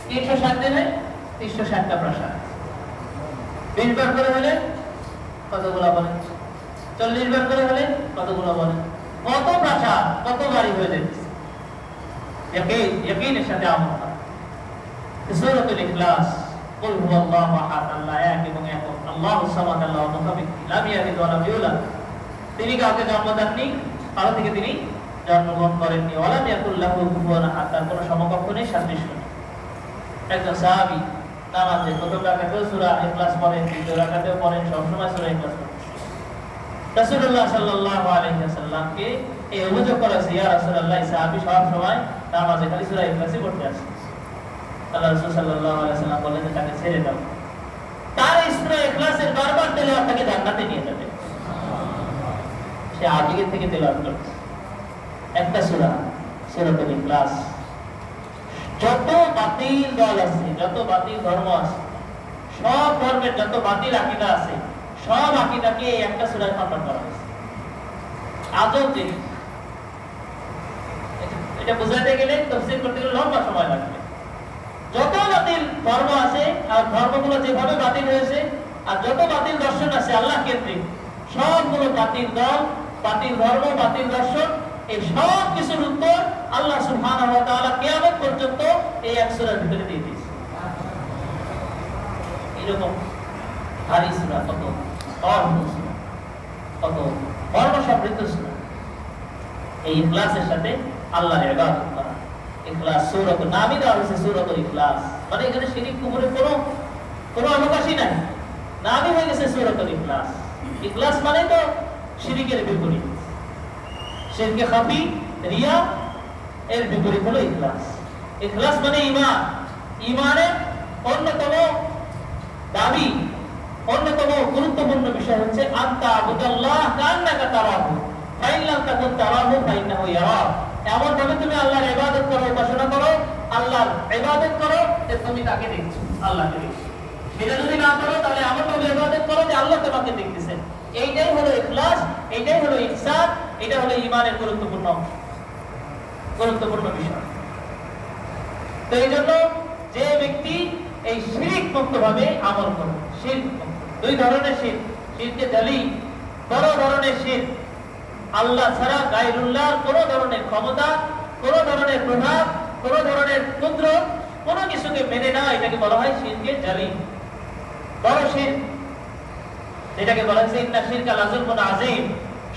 360 দিনে 360টা প্রাসাদ, 20 বার করে হলে কতগুলো বলে? 40 বার করে হলে কতগুলো বলে? কত প্রাসাদ, কত বাড়ি হয়ে যাচ্ছে। ইয়াকিনের সাথে আমল করা। সূরাতুল ইখলাস, কুল হুয়াল্লাহু আহাদ, আল্লাহ এক এবং একক, আল্লাহুস সামাদ, আল্লাহু মুতাবিক, লাম ইয়ালিদ ওয়া লাম ইউলাদ, তিনি কাউকে জন্ম দেননি, কারো থেকে তিনি জন্মগ্রহণ করেননি, ওয়া লাম ইয়াকুল লাহু কুফুয়ান আহাদ, তার কোনো সমকক্ষ নেই, সাদৃশ্য নেই। একজন সাহাবী নামাজে প্রথম রাকাতেও সূরা ইখলাস পড়েন, দ্বিতীয় রাকাতেও পড়েন, সবসময় সূরা ইখলাস পড়েন। রাসূলুল্লাহ সাল্লাল্লাহু আলাইহি ওয়াসাল্লামকে এই অভিযোগ করা হয়েছে, ইয়া রাসূলুল্লাহ, সাহাবী সব সময় নামাজে খালি সূরা ইখলাসই পড়তে আসে। আল্লাহ রাসূল সাল্লাল্লাহু আলাইহি ওয়াসাল্লাম বললেন যে তাকে ছেড়ে দাও, তার সূরা ইখলাসের বারবার তেলাওয়াত তাকে জান্নাতে নিয়ে যাবে। সে আগে থেকে তেলাওয়াত করছে একটা সূরা, সূরাতুল ইখলাস। যত বাতিল দল আছে, যত বাতিল ধর্ম আছে, সব ধর্মের যত বাতিল আকীদা আছে, সব আকীদাকে এই একটা সূরায় খণ্ডন করা হয়েছে। আজব জিনিস, এটা বোঝাতে গেলে, তাফসীর করতে গেলে লম্বা সময় লাগবে। যত বাতিল ধর্ম আছে আর ধর্মগুলো যেভাবে বাতিল হয়েছে, আর যত বাতিল দর্শন আছে আল্লাহ কেন্দ্রিক, সবগুলো বাতিল দল, বাতিল ধর্ম, বাতিল দর্শন, এই সব কিছুর উত্তর আল্লাহ সুবহানাহু ওয়া তাআলা কিয়ামত পর্যন্ত এই এক সূরার ভিতরে দিয়ে দিয়েছে। এরকম ভারী সূরা, কত সূরা, কত ধর্ম সমৃদ্ধ সূরা। এই ইখলাসের সাথে আল্লাহর ইবাদত করা, ইখলাস সূরাতুন নামই দেওয়া হয়েছে সূরাতুল ইখলাস, মানে এখানে শিরক কুফরের কোনো অবকাশই নাই, নামই হয়ে গেছে সূরাতুল ইখলাস। ইখলাস মানে তো শিরকের বিপরীত, শিরকে খাফি, রিয়া, এর বিপরীত হলো ইখলাস। ইখলাস মানে ঈমান, ঈমানের অন্যতম দাবি, অন্যতম গুরুত্বপূর্ণ বিষয় হচ্ছে আনতা আবুদাল্লাহ কান্নাকা তারাহু ফাইন লাম তাকুন তারাহু ফাইন্নাহু ইয়ারাক। এমন ভাবে তুমি আল্লাহর ইবাদত করো, উপাসনা করো, আল্লাহর ইবাদত করো যে তুমি তাকে দেখছো, আল্লাহকে দেখছো। সেটা যদি না করো তাহলে এমন ভাবে ইবাদত করো যে আল্লাহ তোমাকে দেখতেছেন। এইটাই হলো ইখলাস, এইটাই হলো ইহসান, এটা হলো ঈমানের গুরুত্বপূর্ণ বিষয়। তো এই জন্য যে ব্যক্তি এই শিরক মুক্ত ভাবে আমল করে, শিরক দুই ধরনের শিরক, শিরকে জালি, বড় ধরনের শিরক, আল্লাহ ছাড়া গায়রুল্লাহর কোন ধরনের ক্ষমতা, কোন ধরনের প্রভাব, কোন ধরনের কুদরত, কোন কিছুকে মেনে না, এটাকে বলা হয় শিরকে জালি, বড় শিরক। যেটাকে বলা হয়েছে ইন্না শিরকা লাযুলমুন আযীম,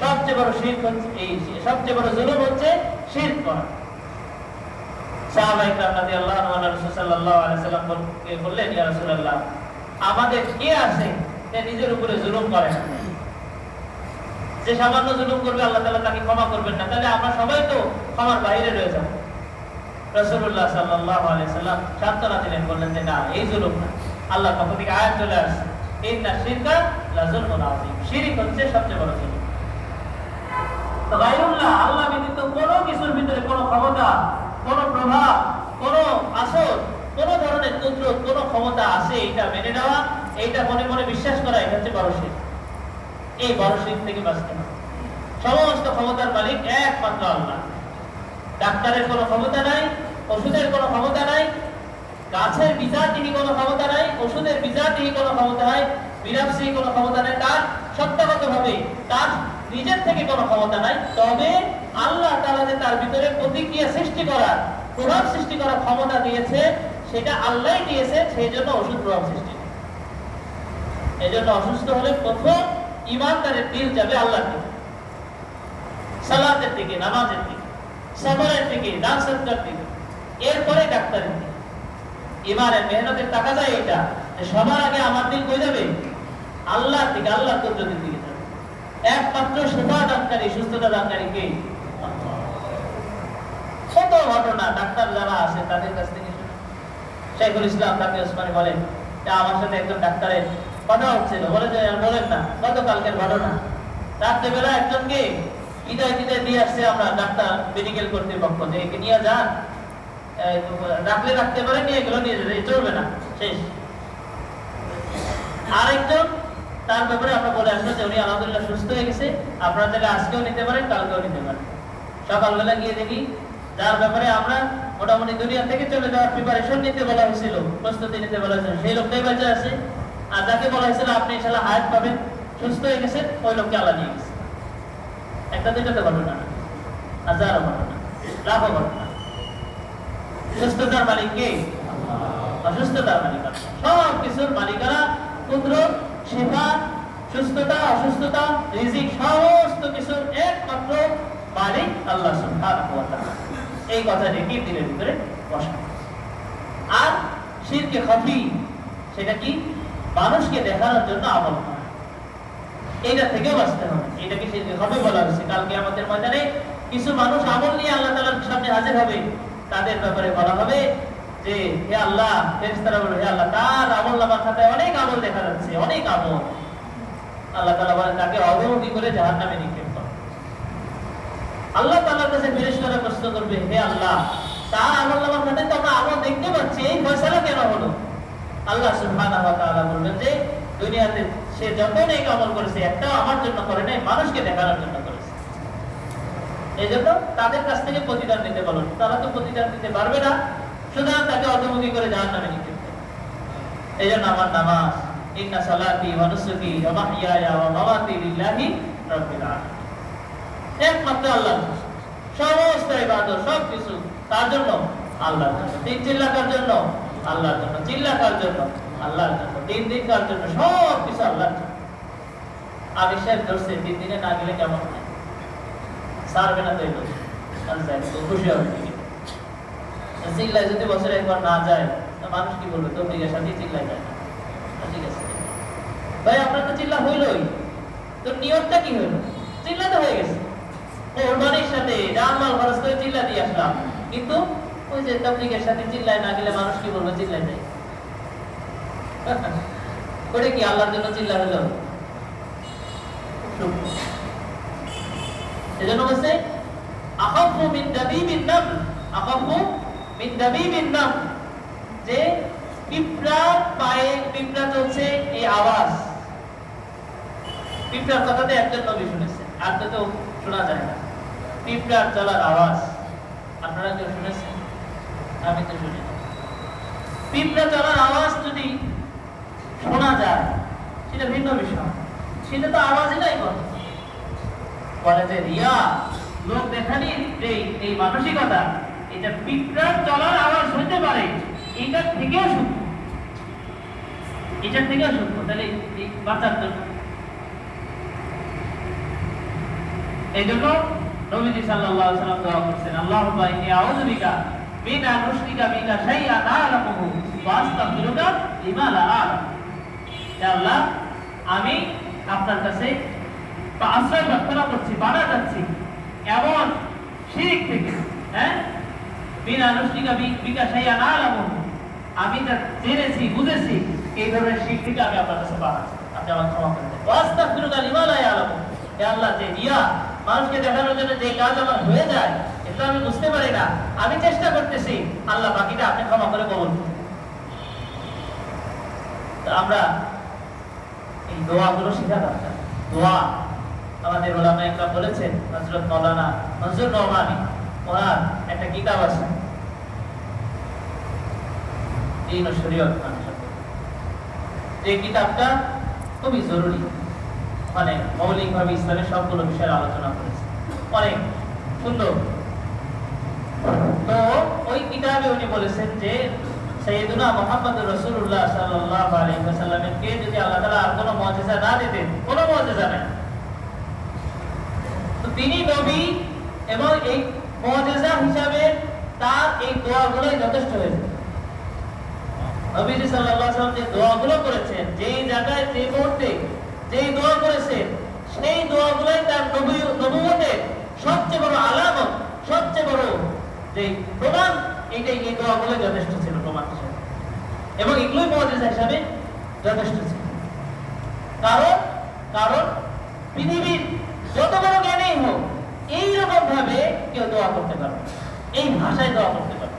সবচেয়ে বড় শিরক হচ্ছে এই, সবচেয়ে বড় জুলুম হচ্ছে শিরক করা। সাহাবায়ে কেরাম রাদিয়াল্লাহু আনহু রাসূল সাল্লাল্লাহু আলাইহি ওয়াসাল্লাম বললেন, ইয়া রাসূলুল্লাহ, আমাদের কে আছে যে নিজের উপরে জুলুম করে না? যে সামান্য জুলুম করবে আল্লাহ তাআলা তাকে ক্ষমা করবেন না, তাহলে আমরা সবাই তো ক্ষমার বাইরে রয়ে যাব। রাসূলুল্লাহ সাল্লাল্লাহু আলাইহি ওয়াসাল্লাম সান্ত্বনা দিলেন, বললেন যে না, এই জুলুম না। আল্লাহর পক্ষ থেকে আয়াত চলে আসছে, ইন্না শিরকা লাযুলমুন আযীম, শিরক হচ্ছে সবচেয়ে বড় জুলুম। তো গায়রুল্লাহ, আল্লাহ ব্যতীত কোনো কিছুর ভিতরে কোনো ক্ষমতা, কোনো প্রভাব, কোনো আসর, কোনো ধরনের কুদরত, কোনো ক্ষমতা আছে এটা মেনে নেওয়া, এইটা মনে মনে বিশ্বাস করা, এটা হচ্ছে বড় শিরক। এই বড় শিরক থেকে বাঁচতে হবে। সমস্ত ক্ষমতার মালিক একমাত্র আল্লাহ। ডাক্তারের কোনো ক্ষমতা নাই, ওষুধের কোনো ক্ষমতা নাই, গাছের বীজাতিহি কোনো ক্ষমতা নাই, ওষুধের বীজাতিহি কোনো ক্ষমতা নাই, বিরাপসি কোনো ক্ষমতা নাই, তার সত্তাগতভাবে তার নিজের থেকে কোনো ক্ষমতা নাই। তবে আল্লাহ তাআলা যে তার ভিতরে প্রতিক্রিয়া সৃষ্টি করার, প্রভাব সৃষ্টি করার ক্ষমতা দিয়েছে, সেটা আল্লাহই দিয়েছে, সেই জন্য ওষুধ প্রভাব সৃষ্টি করে। এই জন্য অসুস্থ হলে প্রথম ঈমানদারের দিল যাবে আল্লাহর দিকে, সালাতের দিকে, নামাজের দিকে, সবরের দিকে, দান সদকার দিকে, এরপরে ডাক্তারের দিকে। ঈমানের মেহনতের টাকা যায় এটা, যে সবার আগে আমার দিল কই যাবে? আল্লাহর দিকে, আল্লাহর কুদরতের দিকে যাবে। একমাত্র সেবা দানকারী, সুস্থতা দানকারী কে? কত ঘটনা ডাক্তার যারা আছে তাদের কাছ থেকে শুনে। শাইখুল ইসলাম তাকে ওসমানী বলেন, আমার সাথে একজন ডাক্তারের কথা হচ্ছিল, বলে যে বলেন না গতকালকের ঘটনা, রাত্রেবেলা একজনকে বিদায় দিয়ে আসছে আমরা ডাক্তার মেডিকেল কর্তৃপক্ষ, যে একে নিয়ে যান, রাখলে রাখতে পারে, নিয়ে গেল নিয়ে যেতে চলবে না, শেষ। আরেকজন তার ব্যাপারে আমরা বলে আসলো যে উনি আলহামদুলিল্লাহ সুস্থ হয়ে গেছে, আপনারা চাইলে আজকেও নিতে পারেন, কালকেও নিতে পারেন। সকালবেলা গিয়ে দেখি যার ব্যাপারে আমরা মোটামুটি দুনিয়া থেকে চলে যাওয়ার প্রিপারেশন নিতে বলা হয়েছিল, প্রস্তুতি নিতে বলা হয়েছিল, সেই লোকটাই বেঁচে আছে। আর যাকে বলা হয়েছিল আপনি ইনশাআল্লাহ হায়াত পাবেন, সুস্থ হয়ে গেছে, ওই লোককে আল্লাহ নিয়ে গেছে। একটা দুইটাতে ঘটনা না, হাজারো ঘটনা, লাখো ঘটনা। সুস্থতার মালিক কে? অসুস্থতার মালিক সব কিছুর মালিকানা, কুদরত, শিফা, সুস্থতা, অসুস্থতা, রিজিক, সমস্ত কিছুর একমাত্র মালিক আল্লাহ সুবহানাহু ওয়া তাআলা। এই কথাটি কি দিলের ভিতরে বসা। আর শিরকে খাফি, সেটা কি? মানুষকে দেখানোর জন্য আমল করা, এটা থেকেও বাঁচতে হবে। এটাকে শিরকে খাফি বলা হয়েছে। কালকে আমাদের ময়দানে কিছু মানুষ আমল নিয়ে আল্লাহ তাআলার সামনে হাজির হবে, তাদের ব্যাপারে বলা হবে যে হে আল্লাহ, ফেরেশতারা বলবে হে আল্লাহ, তার আমলনামার খাতায় অনেক আমল দেখা যাচ্ছে, অনেক আমল। আল্লাহ তাআলা বলেন তাকে অবনতি করে জাহান্নামে নিক্ষেপ করো। আল্লাহ তাআলার কাছে ফেরেশতারা প্রশ্ন করবে হে আল্লাহ, তার আমলনামার খাতায় তো আমরা আমল দেখতে পাচ্ছি, এই ফয়সালা কেন হলো? আল্লাহ সুবহানাহু ওয়া তাআলা বলবেন যে দুনিয়াতে সে যত নেক আমল করেছে একটাও আমার জন্য করে নাই, মানুষকে দেখানোর জন্য করেছে। এইজন্য তাদের কাছ থেকে প্রতিদান নিতে বলুন, তারা তো প্রতিদান দিতে পারবে না, সুতরাং তাকে অধমুখী করে জাহান্নামে নিক্ষেপ করবে। এইজন্য আমার নামাজ, ইন্না সালাতি ওয়া নুসুকি ওয়া মাহইয়ায়া ওয়া মামাতি লিল্লাহি রাব্বিল আলামিন, একমাত্র আল্লাহর, সমস্ত ইবাদত সবকিছু তার জন্য, আল্লাহর জন্য। তিন চিল্লাকার জন্য আল্লাহর জন্য, চিল্লাকার জন্য আল্লাহর জন্য, তিন দিনকার জন্য, সবকিছু আল্লাহর জন্য। আমি শেষ ধরছে 3 দিনে না গেলে কেমন হয়? সারবে না তো এই লোক, খুশি হবে ঠিক। চিল্লায় যদি বছরে একবার না যায়, মানুষ কি বলবে? তবলিগের সাথে চিল্লাই যায় না, ঠিক আছে ভাই, আপনার তো চিল্লা হইলই, তো নিয়তটা কি হইল? চিল্লা তো হয়ে গেছে, কোরবানির সাথে জানমাল খরচ করে চিল্লা দিয়ে আসলাম, কিন্তু ওই যে তবলিগের সাথে চিল্লায় না গেলে মানুষ কি বলবে? চিল্লাই যায়। ওটা কি আল্লাহর জন্য চিল্লা হলো? এজন্য বলছে আখাফু মিন দাবিবিন নাম, আখাফু মিন দাবিবিন নাম, যে পিঁপড়ার পায়ে পিঁপড়া চলছে এই আওয়াজ, পিঁপড়ার কথাতে একজন নবী শুনেছে, আর তো শোনা যায় না। পিঁপড়ার চলার আওয়াজ আপনারা কেউ শুনেছেন? আমি তো শুনি। পিঁপড়া চলার আওয়াজ যদি শোনা যায় সেটা ভিন্ন বিষয়, সেটা তো আওয়াজই নাই। বলে যে রিয়া, লোক দেখানির যে এই মানসিকতা, এটা পিঁপড়ার চলার আওয়াজ হতে পারে, এটার থেকেও সূক্ষ্ম, এটার থেকেও সূক্ষ্ম। তাহলে বাঁচার জন্য এই জন্য নবীজি সাল্লাল্লাহু আলাইহি ওয়াসাল্লাম দোয়া করছেন, আল্লাহুম্মা ইন্নী আউযু বিকা মিন আন উশরিকা বিকা শাইআন লা আ'লামুহু ওয়া আস্তাগফিরুকা লিমা লা আ'লাম। হে আল্লাহ, আমি আপনার কাছে আশ্রয় প্রার্থনা করছি, বাধা চাচ্ছি এমন শিরক থেকে, মিন আন উশরিকা বিকা শাইআন লা আ'লামুহু, আমি যা জেনেছি বুঝেছি এই ধরনের শিরক থেকে আমি আপনার কাছে বাধা চাচ্ছি, আপনি আমাকে ক্ষমা করে দেন। ওয়া আস্তাগফিরুকা লিমা লা আ'লামু, হে আল্লাহ, যে রিয়া মানুষকে দেখানোর জন্য যে কাজ আমার হয়ে যায়, এটা আমি বুঝতে পারি না, আমি চেষ্টা করতেছি, আল্লাহ বাকিটা আপনি ক্ষমা করে কবুল করুন। আমরা এই দোয়াগুলো শেখা দরকার। দোয়া আমাদের ওলামা একরাম বলেছেন, হযরত মাওলানা মনজুর নোমানী, ওনার একটা কিতাব আছে দ্বীন ও শরীয়ত নামে, যে কিতাবটা খুবই জরুরি, মানে মৌলিকভাবে ইসলামের সবগুলো বিষয়ের আলোচনা করেছে, অনেক সুন্দর। তো ওই কিতাবে উনি বলেছেন যে সাইয়েদুনা মুহাম্মদুর রাসূলুল্লাহ সাল্লাল্লাহু আলাইহি ওয়াসাল্লামকে যদি আল্লাহ তাআলা আর কোনো মুজিজা না দিতেন, কোনো মুজিজা নাই, তো তিনি নবী এবং এই মুজিজা হিসাবে তার এই দোয়াগুলোই যথেষ্ট হয়েছে। নবীজি সাল্লাল্লাহু আলাইহি ওয়াসাল্লাম যে দোয়াগুলো করেছেন, যেই জায়গায় যে মুহূর্তে যেই দোয়া করেছেন, সেই দোয়াগুলোই তার নবুয়তের সবচেয়ে বড় আলামত, সবচেয়ে বড় যে প্রমাণ, এইটাই এই দোয়াগুলো যথেষ্ট ছিল প্রমাণ হিসেবে, এবং এগুলোই মুজিজা হিসাবে যথেষ্ট ছিল। কারণ কারণ পৃথিবীর যত বড় জ্ঞানী হোক এইরকম ভাবে কেউ দোয়া করতে পারবে, এই ভাষায় দোয়া করতে পারবে।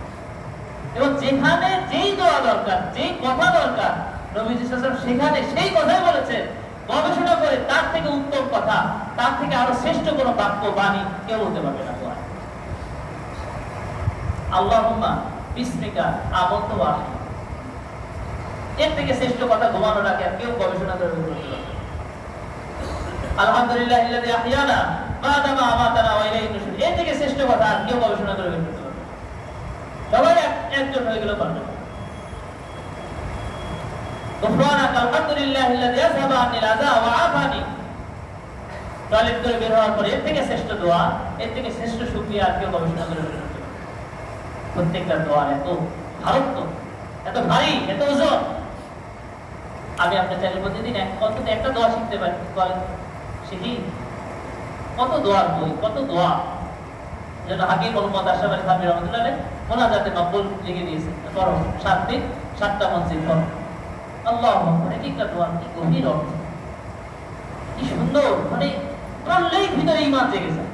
এবং যেখানে যেই দোয়া দরকার, যেই কথা দরকার, নবীজি সাল্লাল্লাহু আলাইহি ওয়াসাল্লাম সেখানে সেই কথাই বলেছেন। গবেষণা করে তার থেকে উত্তম কথা, তার থেকে আরো শ্রেষ্ঠ কোনো বাক্য বাণী কেউ বলতে পারবে না। দোয়া আল্লাহুম্মা বিসমিকা আমানতু ওয়া আহয়া, এর থেকে শ্রেষ্ঠ কথা ঘুমানোর আগে আর কেউ গবেষণা করে বলতে পারবে না। আলহামদুলিল্লাহিল্লাযী আহইয়ানা বা'দা মা আমাতানা ওয়া ইলাইহি নুশুর, এর থেকে শ্রেষ্ঠ কথা আর কেউ গবেষণা করে বলতে পারবে না। সবাই একজন হয়ে গেল পারবে। গুফরানাকা আলহামদুলিল্লাহিল্লাযী আযহাবা আন্নিল আযা ওয়া আফানি, টয়লেট করে বের হওয়ার পরে এর থেকে শ্রেষ্ঠ দোয়া, এর থেকে শ্রেষ্ঠ শুকরিয়া আর কেউ গবেষণা করে বলতে পারবে না। প্রত্যেকটা দোয়ার এত ভারত্ব, এত ভারী, এত ওজন। আমি আপনার চাইলে প্রতিদিন অন্তত একটা দোয়া শিখতে পারি, বলেন শিখি। কত দোয়ার বই, কত দোয়া। যেন হাকিম মোহাম্মদ আশরাফ আলী থানভী রাহমাতুল্লাহ আলাইহি মুনাজাতে মকবুল লিখে দিয়েছেন, পড়ো 7 দিন 7টা মসজিদ পড়ো। আল্লাহু আকবার, একটা দোয়া কি গভীর অর্থ, কি সুন্দর। মানে পড়লেই ভিতরে ঈমান জেগে যায়,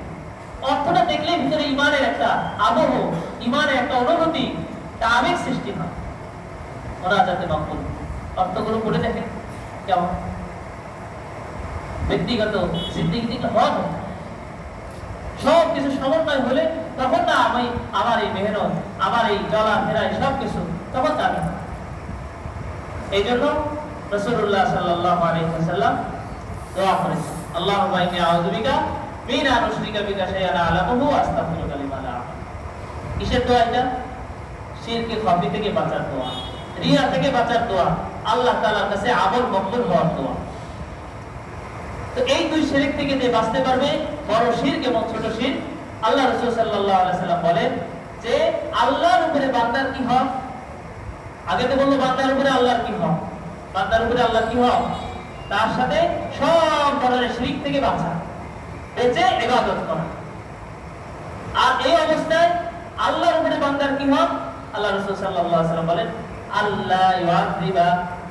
অর্থটা দেখলেই ভিতরে ঈমানের একটা আবহ, ঈমানের একটা অনুভূতি, একটা আবেগ সৃষ্টি হয়। মুনাজাতে মকবুল অর্থগুলো পড়ে দেখেন কেমন। ব্যক্তিগত জিন্দেগি হওয়া সব কিছু সমন্বয় হলে তখন না আমি আমার এই মেহনত, আমার এই চলাফেরা, সব কিছু তখন যাবে। এই জন্য রাসূলুল্লাহ সাল্লাল্লাহু আলাইহি ওয়াসাল্লাম দোয়া করেছেন, আল্লাহুম্মা ইন্নী আউযু বিকা মিন আন উশরিকা বিকা শাইআন আ'লামুহু ওয়া আস্তাগফিরুকা লিমা লা আ'লাম। কিসের দোয়া এটা? শিরকে খাফি থেকে বাঁচার দোয়া, রিয়া থেকে বাঁচার দোয়া, আল্লাহ তাআলার কাছে আমল মকবুল হওয়ার দোয়া। তো এই দুই শিরক থেকে যে বাঁচতে পারবে, বড় শিরক এবং ছোট শিরক, আল্লাহ রাসূল সাল্লাল্লাহু আলাইহি ওয়াসাল্লাম বলেন যে আল্লাহর উপরে বান্দার কি হক। আগে তো বললো বান্দার উপরে আল্লাহর কি হক, বান্দার উপরে আল্লাহর কি হক, তার সাথে সব ধরনের শিরক থেকে বাঁচা, বেঁচে ইবাদত করা। আর এই অবস্থায় আল্লাহর উপরে বান্দার কি হক, আল্লাহ রাসূল সাল্লাল্লাহু আলাইহি ওয়াসাল্লাম বলেন আল্লাহ ইউআযিবা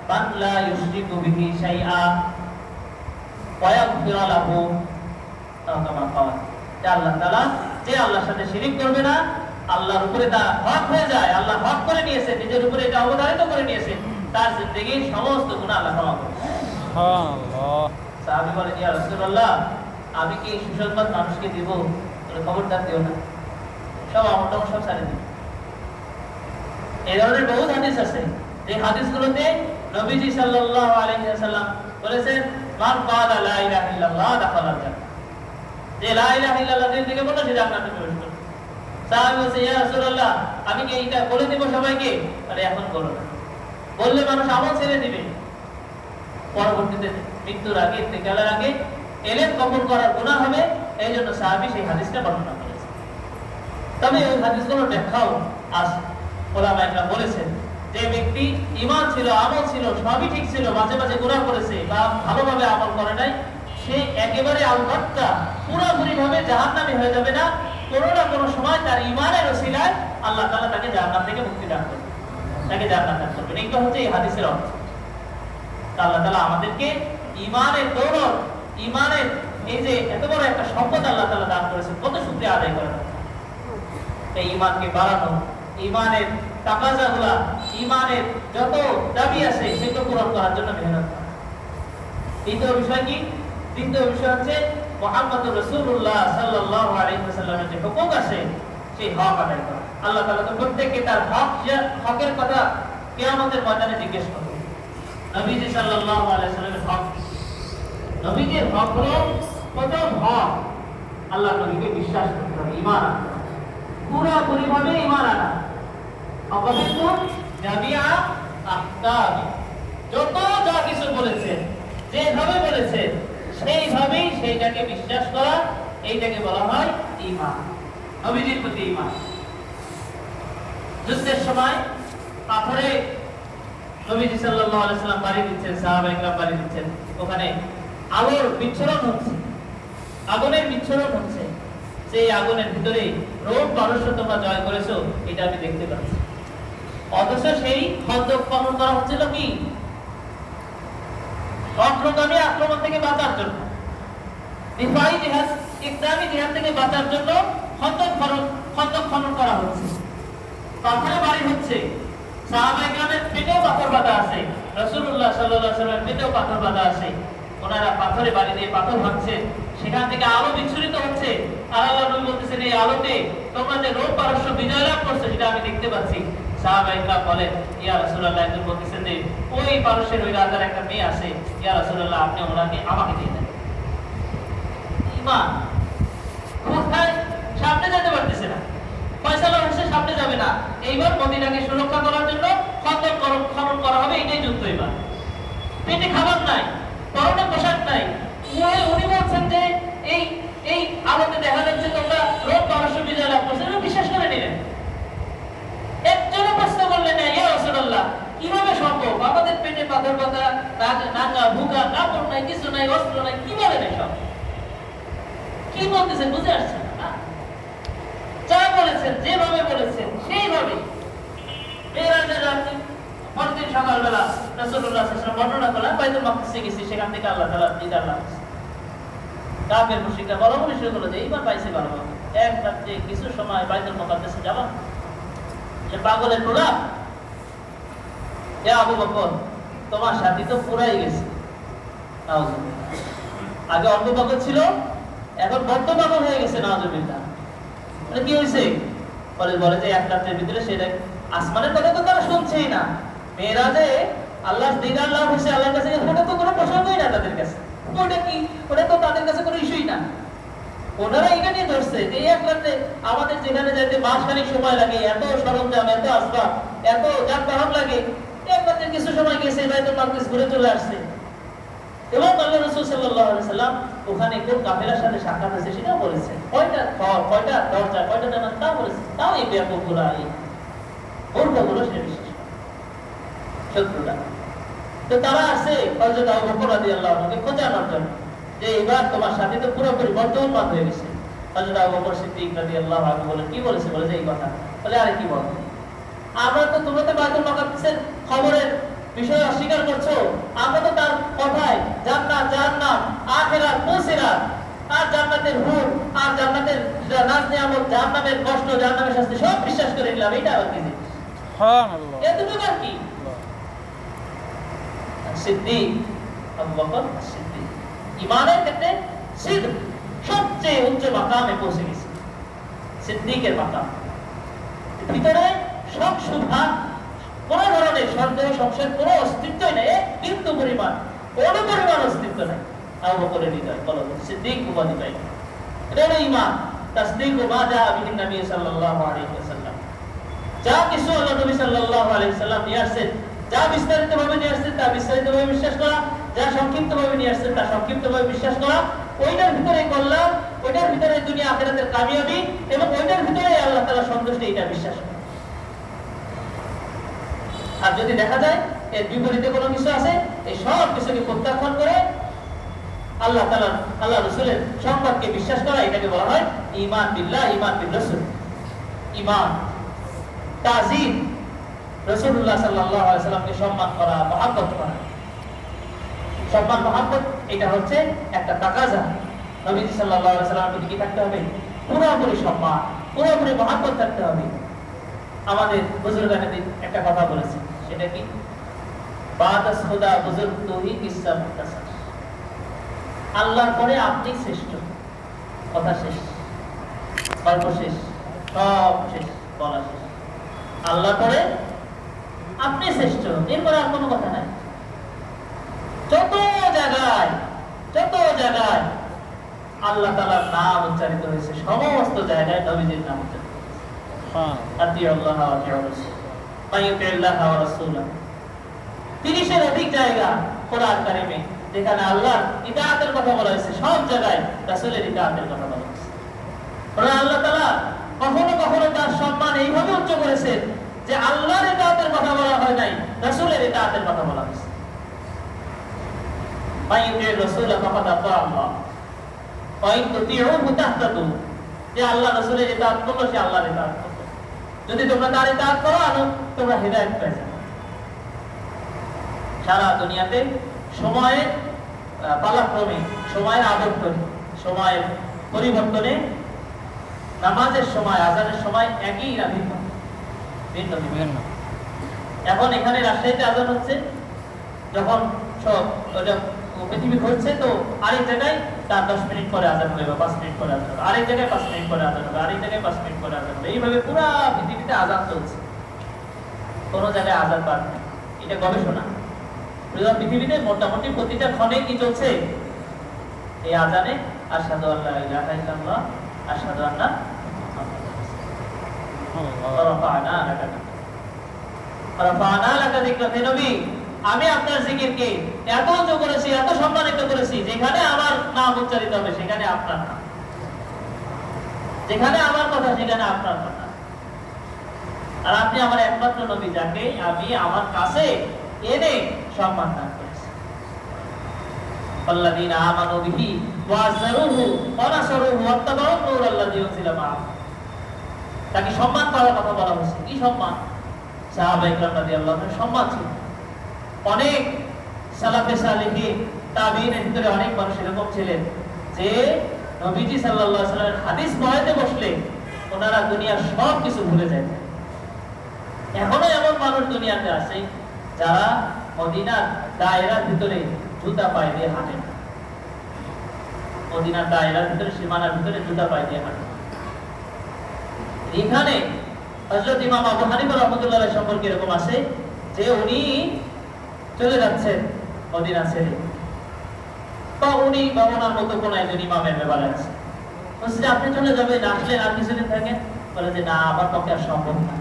মান লা ইউশরিকু বিহি শাইআ ওয়া ইয়াগফির লাহু, কামা ক্বালা, যে আল্লাহ তাআলা যে আল্লাহর সাথে শিরক করবে না, আল্লাহর উপরে তা হক হয়ে যায়, আল্লাহ হক করে নিয়েছে, নিজের উপরে এটা অবধারিত করে নিয়েছে, তার জিন্দেগীর সমস্ত গুনাহ আল্লাহ ক্ষমা করবে। সুবহানাল্লাহ। সাহাবী বলেন ইয়া রাসূলুল্লাহ, আমি কি সুসংবাদ মানুষকে দিব? বলে খবরদার দিও না, সব আমলটা সব ছাড়ে দিও। এই ধরনের বহু হাদিস আছে, যে হাদিসগুলোতে নবীজি সাল্লাল্লাহু আলাইহি ওয়াসাল্লাম বলেছেন মান ক্বালা লা ইলাহা ইল্লাল্লাহ দাখালাল জান্নাহ, যে লা ইলাহা ইল্লাল্লাহ দিল থেকে বলল সে জান্নাতে প্রবেশ করবে। সাহাবী বলেন ইয়া রাসূলুল্লাহ, আমি কি এটা বলে দেব সবাইকে? আরে এখন বলো না, বললে মানুষ আমল ছেড়ে দিবে, পরবর্তীতে মৃত্যুর আগে, ইন্তেকালের আগে ইলম কবুল করার গুনাহ হবে। এইজন্য সাহাবী সেই হাদিসটা বর্ণনা করেছেন। তবে এই হাদিসগুলোর ব্যাখ্যাও আছে, ওলামায়ে কেরাম বলেছেন যে ব্যক্তি ঈমান ছিল, আমল ছিল, সবই ঠিক ছিল, মাঝে মাঝে গুনাহ করেছে বা ভালোভাবে আমল করে নাই, সে একেবারে আলবাত্তা পুরোপুরি ভাবে জাহান্নামী হয়ে যাবে না। কোনো না কোনো সময় তার ঈমানের ওসিলায় আল্লাহ তাআলা তাকে জাহান্নাম থেকে মুক্তি দান করবেন, তাকে জান্নাত দান করবেন। এইটা হচ্ছে এই হাদিসের অর্থ। আল্লাহ তাআলা আমাদেরকে ঈমানের দৌলত, ঈমানের এই যে এত বড় একটা সম্পদ আল্লাহ তাআলা দান করেছেন, কত শুকরিয়া আদায় করেন। এই ঈমানকে বাড়ানো, ঈমানের তাকাজাগুলা, ঈমানের যত দাবি আছে সেগুলো পূরণ করার জন্য মেহনত করা। দ্বিতীয় বিষয় কি? দ্বিতীয় বিষয় হচ্ছে মুহাম্মদুর রাসূলুল্লাহ সাল্লাল্লাহু আলাইহি ওয়াসাল্লামের যে হুকুম আছে সেই হক আদায় করা। আল্লাহ তাআলা তো প্রত্যেককে তার হকের কথা কিয়ামতের ময়দানে জিজ্ঞেস করবে। নবীজি সাল্লাল্লাহু আলাইহি ওয়াসাল্লামের হক, নবীজির হক হলো প্রথম হক আল্লাহ নবীকে বিশ্বাস করতে হবে, ঈমান আনতে হবে, পুরোপুরি ভাবে ঈমান আনা। অপবিত্র জামিআ আহকামি, যত যা কিছু বলেছেন, যেভাবে বলেছেন সেইভাবেই সেইটাকে বিশ্বাস করা, এইটাকে বলা হয় ঈমান, নবীজির প্রতি ঈমান। যুদ্ধের সময় পাথরে নবীজি সাল্লাল্লাহু আলাইহি ওয়াসাল্লাম বাড়ি দিচ্ছেন, সাহাবায়ে কেরাম বাড়ি দিচ্ছেন, ওখানে আলোর বিচ্ছুরণ হচ্ছে, আগুনের বিচ্ছুরণ হচ্ছে। সেই আগুনের ভিতরে রোম পারস্য তোমরা জয় করেছো, এটা আমি দেখতে পাচ্ছি। অথচ সেই খন্দক খনন করা হচ্ছিল কি অগ্রগামী আক্রমণ থেকে বাঁচার জন্য, দিফাই জিহাদ, ইকদামি জিহাদ থেকে বাঁচার জন্য খন্দক খনন করা হচ্ছে, পাথরে বাড়ি হচ্ছে। সাহাবায়ে কেরামের পেটেও পাথর বাঁধা আছে, রাসূলুল্লাহ সাল্লাল্লাহু আলাইহি ওয়াসাল্লামের পেটেও পাথর বাঁধা আছে। ওনারা পাথরে বাড়ি দিয়ে পাথর ভাঙছে, সেখান থেকে আলো বিচ্ছুরিত হচ্ছে। আর আল্লাহ নবী বলতেছেন, এই আলোতে তোমরা যে রোম পারস্য বিজয় লাভ করছো সেটা আমি দেখতে পাচ্ছি। সাহাবায়ে কেরাম বলেন, ইয়া রাসূলুল্লাহ, একজন বলতেছেন যে ওই পারস্যের ওই রাজার একটা মেয়ে আছে, ইয়া রাসূলুল্লাহ আপনি ওনাকে আমাকে দিয়ে দেন। ইমান কোথায়? সামনে যেতে পারতেছে না, ফয়সালা হচ্ছে সামনে যাবে না। এইবার মদিনাকে সুরক্ষা করার জন্য খন্দক খনন করা হবে, এটাই যুদ্ধ। এবার পেটে খাবার নাই, পরনে পোশাক নাই। উনি বলছেন যে এই এই আলোতে দেখা যাচ্ছে তোমরা রোম পারস্য বিজয় লাভ করছো, বিশ্বাস করে নিলেন। একজনও প্রশ্ন করলেন না, ইয়া রাসূলুল্লাহ কিভাবে সম্ভব? আমাদের পেটে পাথর বাঁধা, নাঙ্গা ভুগা, কাপড় নাই, কিছু নাই, অস্ত্র নাই, কি বলেন এসব? কি বলতেছেন বুঝে আসছেন না? যা বলেছেন, যেভাবে বলেছেন সেইভাবে। মেরাজের রাতে পরদিন সকালবেলা রাসূলুল্লাহ সাল্লাল্লাহু আলাইহি ওয়াসাল্লাম বর্ণনা করলেন, বাইতুল মাকদিসে গেছি, সেখান থেকে আল্লাহ তাআলা দিদার লাভ করেছে। কাফের মুশরিকরা বলা বলি শুরু করলো যে এইবার পাইছে পারবো, এক রাতে কিছু সময় বাইতুল মাকদিসে যাবা, সে পাগলের প্রলাপ। ইয়া আবু বকর, তোমার সাথী তো পুরাই গেছে। আগে অল্প পাগল ছিল, এখন বড্ড পাগল হয়ে গেছে। নাউজুবিল্লাহ। মানে কি হয়েছে? বলে যে এক রাতের ভিতরে সেটা আসমানের কথা তো তারা শুনছেই না। মেরাজে আল্লাহর দিদার লাভ হয়েছে, আল্লাহর কাছে ওটা তো কোনো প্রসঙ্গই না তাদের কাছে। ওটা কি? ওটা তো তাদের কাছে কোনো ইস্যুই না। ওনারা এটা নিয়ে ধরছে যে এক রাতে আমাদের যেখানে যাইতে মাসখানেক সময় লাগে, এত সরঞ্জাম, এত আসবাব, এত যানবাহন লাগে, এক রাতে কিছু সময় গেছে, বাইতুল মাকদিস ঘুরে চলে আসছে। এবং আল্লাহ রাসূল সাল্লাল্লাহু আলাইহি সাল্লাম ওখানে কোন কাফেলার সাথে সাক্ষাৎ হয়েছে সেটাও বলেছেন। কয়টা দরজা, কয়টা জান্নাত তাও বলেছেন। তাও এই ব্যাপকগুলো এই মূর্খগুলো সেটা বিশ্বাস করে, শত্রুরা। তো তারা আসে হযরত আবু বকর রাদিয়াল্লাহু আনহুকে খোঁজানোর জন্য যে এবার তোমার সাথে তো পুরোপুরি বর্তমান হয়ে গেছে। হযরত আবু বকর সিদ্দিক রাদিয়াল্লাহু আনহু বলেন, কি বলেছে? বলে যে এই কথা। বলে আরে কি বল, আমরা তো তোমরা তো বাইতুল মাকদিসের খবরের বিষয় অস্বীকার করছো, আমরা তো তার কথায় জান্নাত, জাহান্নাম, আখিরাত, মুসিরাত, আর জান্নাতের হুর, আর জান্নাতের নাজ নিয়ামত, জাহান্নামের কষ্ট, জাহান্নামের শাস্তি সব বিশ্বাস করে নিলাম। এটা আবার কি জিনিস? সুবহানাল্লাহ। এতটুকু আর কি? সিদ্দিক আবু বকর সিদ্দিক ঈমানের ক্ষেত্রে সিদ্দিক সবচেয়ে উচ্চ মাকামে পৌঁছে গেছে। সিদ্দিকের মাকাম ভিতরে সব সুধা, কোন ধরনের সন্দেহ সংশয়ের কোনো অস্তিত্বই নেই, কিন্তু পরিমাণ কোন পরিমাণ অস্তিত্ব নাই। আবু বকরের হৃদয় কলব সিদ্দিক উপাধি পাই। এটা হলো ঈমান, তাসদীক মা জাআ বিহি নবী সাল্লাল্লাহু আলাইহি ওয়াসাল্লাম। যা কিছু আল্লাহ নবী সাল্লাল্লাহু আলাইহি ওয়াসাল্লাম নিয়ে আসছেন, যা বিস্তারিতভাবে নিয়ে আসছেন তা বিস্তারিতভাবে বিশ্বাস করা, যা সংক্ষিপ্তভাবে নিয়ে আসছেন তা সংক্ষিপ্তভাবে বিশ্বাস করা। ওইটার ভিতরে কল্যাণ, ওইটার ভিতরে দুনিয়া আখিরাতের কামিয়াবি, এবং ওইটার ভিতরে আল্লাহ তাআলা সন্তুষ্টি, এটা বিশ্বাস করা। আর যদি দেখা যায় এর বিপরীতে কোনো কিছু আছে, এই সব কিছুকে প্রত্যাখ্যান করে আল্লাহ তাআলা, আল্লাহ রাসূলের সংবাদকে বিশ্বাস করা, এটাকে বলা হয় ঈমান বিল্লাহ, ঈমান বির রাসূল। ঈমান তাজিম, রাসূলুল্লাহ সাল্লাল্লাহু আলাইহি ওয়াসাল্লামকে সম্মান করা, মহব্বত করা। সম্মান মহব্বত এটা হচ্ছে একটা তাকাজা। নবী সাল্লাল্লাহু আলাইহি ওয়াসাল্লামের প্রতি কি থাকতে হবে? পুরোপুরি সম্মান, পুরোপুরি মহব্বত থাকতে হবে। আমাদের বুজুর্গানে একটা কথা বলেছে, সেটা কি? বাদাস খুদা বুজুর্গ তুহি কিসসা মুখতাসার। আল্লাহর পরে আপনি শ্রেষ্ঠ। কথা শেষ, গল্প শেষ, সব শেষ, বলা শেষ। আল্লাহর পরে আপনি শ্রেষ্ঠ, এরপরে আর কোনো কথা নাই। যত জায়গায় আল্লাহ তাআলার নাম উচ্চারিত হয়েছে, সমস্ত জায়গায় নবীজির নাম উচ্চারিত হয়েছে। আতিউল্লাহ ওয়া আতিউর রাসূল, মাইয়ুতিল্লাহ ওয়া রাসূলাহ। 30 এর অধিক জায়গা কোরআন কারিমে যেখানে আল্লাহর ইতাআতের কথা বলা হয়েছে, সব জায়গায় রাসূলের ইতাআতের কথা বলা হয়েছে। আল্লাহ তাআলা কখনো কখনো তার সম্মান এইভাবে উচ্চ করেছেন যে আল্লাহর ইতাআতের কথা বলা হয় নাই, রাসূলের ইতাআতের কথা বলা হয়েছে। মাইয়ুতির রাসূল ফাকাদ আতা আল্লাহ ওয়া ইন তুতিউহু তাহতাদু। যে আল্লাহ রাসূলের ইতাআত করলো, সে আল্লাহর ইতাআত করলো। যদি তোমরা তার ইতাআত করো, তোমরা হিদায়াত পেয়ে যাবে। সারা দুনিয়াতে সময়ের পালাক্রমে, সময়ের আবর্তনে, সময়ের পরিবর্তনে নামাজের সময়, আজানের সময় একই না ভিন্ন? ভিন্ন। এখন এখানে রাজশাহীতে আজান হচ্ছে, যখন সব পৃথিবী ঘুরছে, তো আরেক জায়গায় তার 10 মিনিট পরে আজান হবে বা 5 মিনিট পরে আজান হবে, আরেক জায়গায় 5 মিনিট পরে আজান হবে, আরেক জায়গায় 5 মিনিট পরে আজান হবে। এইভাবে পুরো পৃথিবীতে আজান চলছে, কোনো জায়গায় আজান বাদ নেই। এটা গবেষণা। পুরো পৃথিবীতে মোটামুটি প্রতিটা ক্ষণে কি চলছে? এই আজানে আশহাদু আল্লা ইলাহা ইল্লাল্লাহ, আশহাদু আন্না আমি আপনার জিকিরকে এত উচ্চ করেছি, এত সম্মানিত করেছি, যেখানে আমার নাম উচ্চারিত হবে সেখানে আপনার নাম, যেখানে আমার কথা সেখানে আপনার কথা। আর আপনি আমার একমাত্র নবী, যাকে আমি আমার কাছে এনে সম্মান দান করেছি। আল্লাযীনা আমানু বিহি ওয়া আযযারুহু ওয়া নাসারুহু ওয়াত্তাবাউ নূরাল্লাযী উনজিলা মা'আহু। তাকে সম্মান করার কথা বলা হয়েছে। কি সম্মান? সাহাবায়ে কেরাম রাদিয়াল্লাহু আনহুর সম্মান ছিল। অনেক সালাফে সালেহিন তাবিঈনের ভিতরে অনেক মানুষ এরকম ছিলেন যে নবীজি সাল্লাল্লাহু আলাইহি ওয়াসাল্লামের হাদিস পড়াতে বসলে ওনারা দুনিয়ার সব কিছু ভুলে যেতেন। এখনো এমন মানুষ দুনিয়াতে আছে যারা মদিনার দায়রার ভিতরে জুতা পায়ে দিয়ে হাঁটে না, মদিনার দায়রার ভিতরে, সীমানার ভিতরে জুতা পায়ে দিয়ে হাঁটে। এখানে হযরত ইমাম আবু হানিফা রাহমাতুল্লাহ আলাইহি সম্পর্কে এরকম আছে যে উনি চলে যাচ্ছেন মদিনা ছেড়ে, তো উনি বা ওনার মতো কোন একজন ইমামের ব্যাপারে আছে, বলছে আপনি চলে যাবেন, আসলেন আর কিছুদিন থাকেন? বলে যে না, আমার পক্ষে আর সম্ভব না।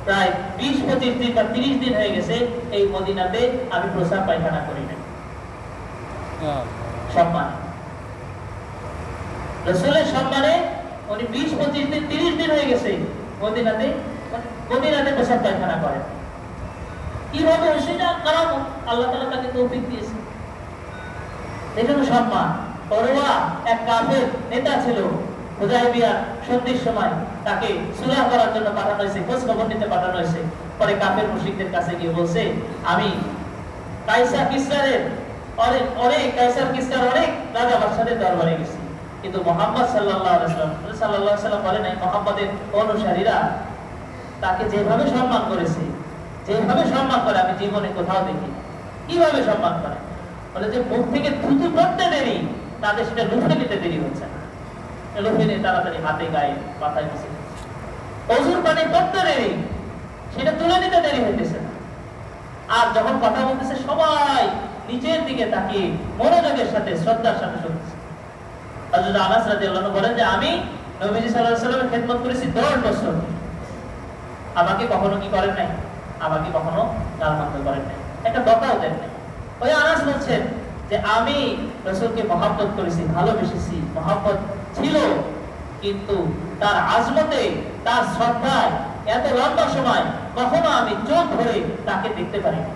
প্রায় 20-25 দিন বা 30 দিন হয়ে গেছে এই মদিনাতে আমি প্রসাব পায়খানা করি না। সম্মান, রাসূলের সম্মানে উনি 20-25 দিন 30 দিন হয়ে গেছে মদিনাতে প্রসাব পায়খানা করেন। কিভাবে হয়েছে? না, কারণ আল্লাহ তাআলা তাকে তৌফিক দিয়েছে। এজন্য সম্মান। ওরওয়া এক কাফের নেতা ছিল, হুদায়বিয়া সন্ধির সময় তাকে সুলহ করার জন্য পাঠানো হয়েছে, খোঁজ খবর নিতে পাঠানো হয়েছে। পরে কাফের মুশরিকদের কাছে গিয়ে বলছে, আমি কায়সার কিসরার অনেক রাজা বাদশাদের দরবারে গেছি, কিন্তু মুহাম্মদ সাল্লাল্লাহু আলাইহি ওয়াসাল্লাম বলে নাই, মুহাম্মাদের অনুসারীরা তাকে যেভাবে সম্মান করেছে, যেভাবে সম্মান করে আমি জীবনে কোথাও দেখি। কিভাবে সম্মান করে? বলে যে মুখ থেকে থুতু পড়তে দেরি, তাদের সেটা লুফে নিতে দেরি হচ্ছে না, লুফে নিয়ে তাড়াতাড়ি হাতে গায়ে মাথায় বসে, অজুর পানি পড়তে দেরি, সেটা তুলে নিতে দেরি হইতেছে না। আর যখন কথা বলতেছে সবাই নিচের দিকে তাকিয়ে মনোযোগের সাথে, শ্রদ্ধার সাথে শুনতেছে। হযরত আনাস রাদিয়াল্লাহু আনহু বলেন যে আমি নবীজি সাল্লাল্লাহু আলাইহি ওয়াসাল্লামের খেদমত করেছি 10 বছর, আমাকে কখনো কি করেন নাই, আমাকে কখনো গালমন্দ করেন নাই, একটা বকাও দেন নাই। ওই আনাস বলছেন যে আমি রাসূলকে মহব্বত করেছি, ভালোবেসেছি, মহব্বত ছিল, কিন্তু তার আজমতে, তার শ্রদ্ধায় এত লম্বা সময় কখনো আমি চোখ ভরে তাকে দেখতে পারি না।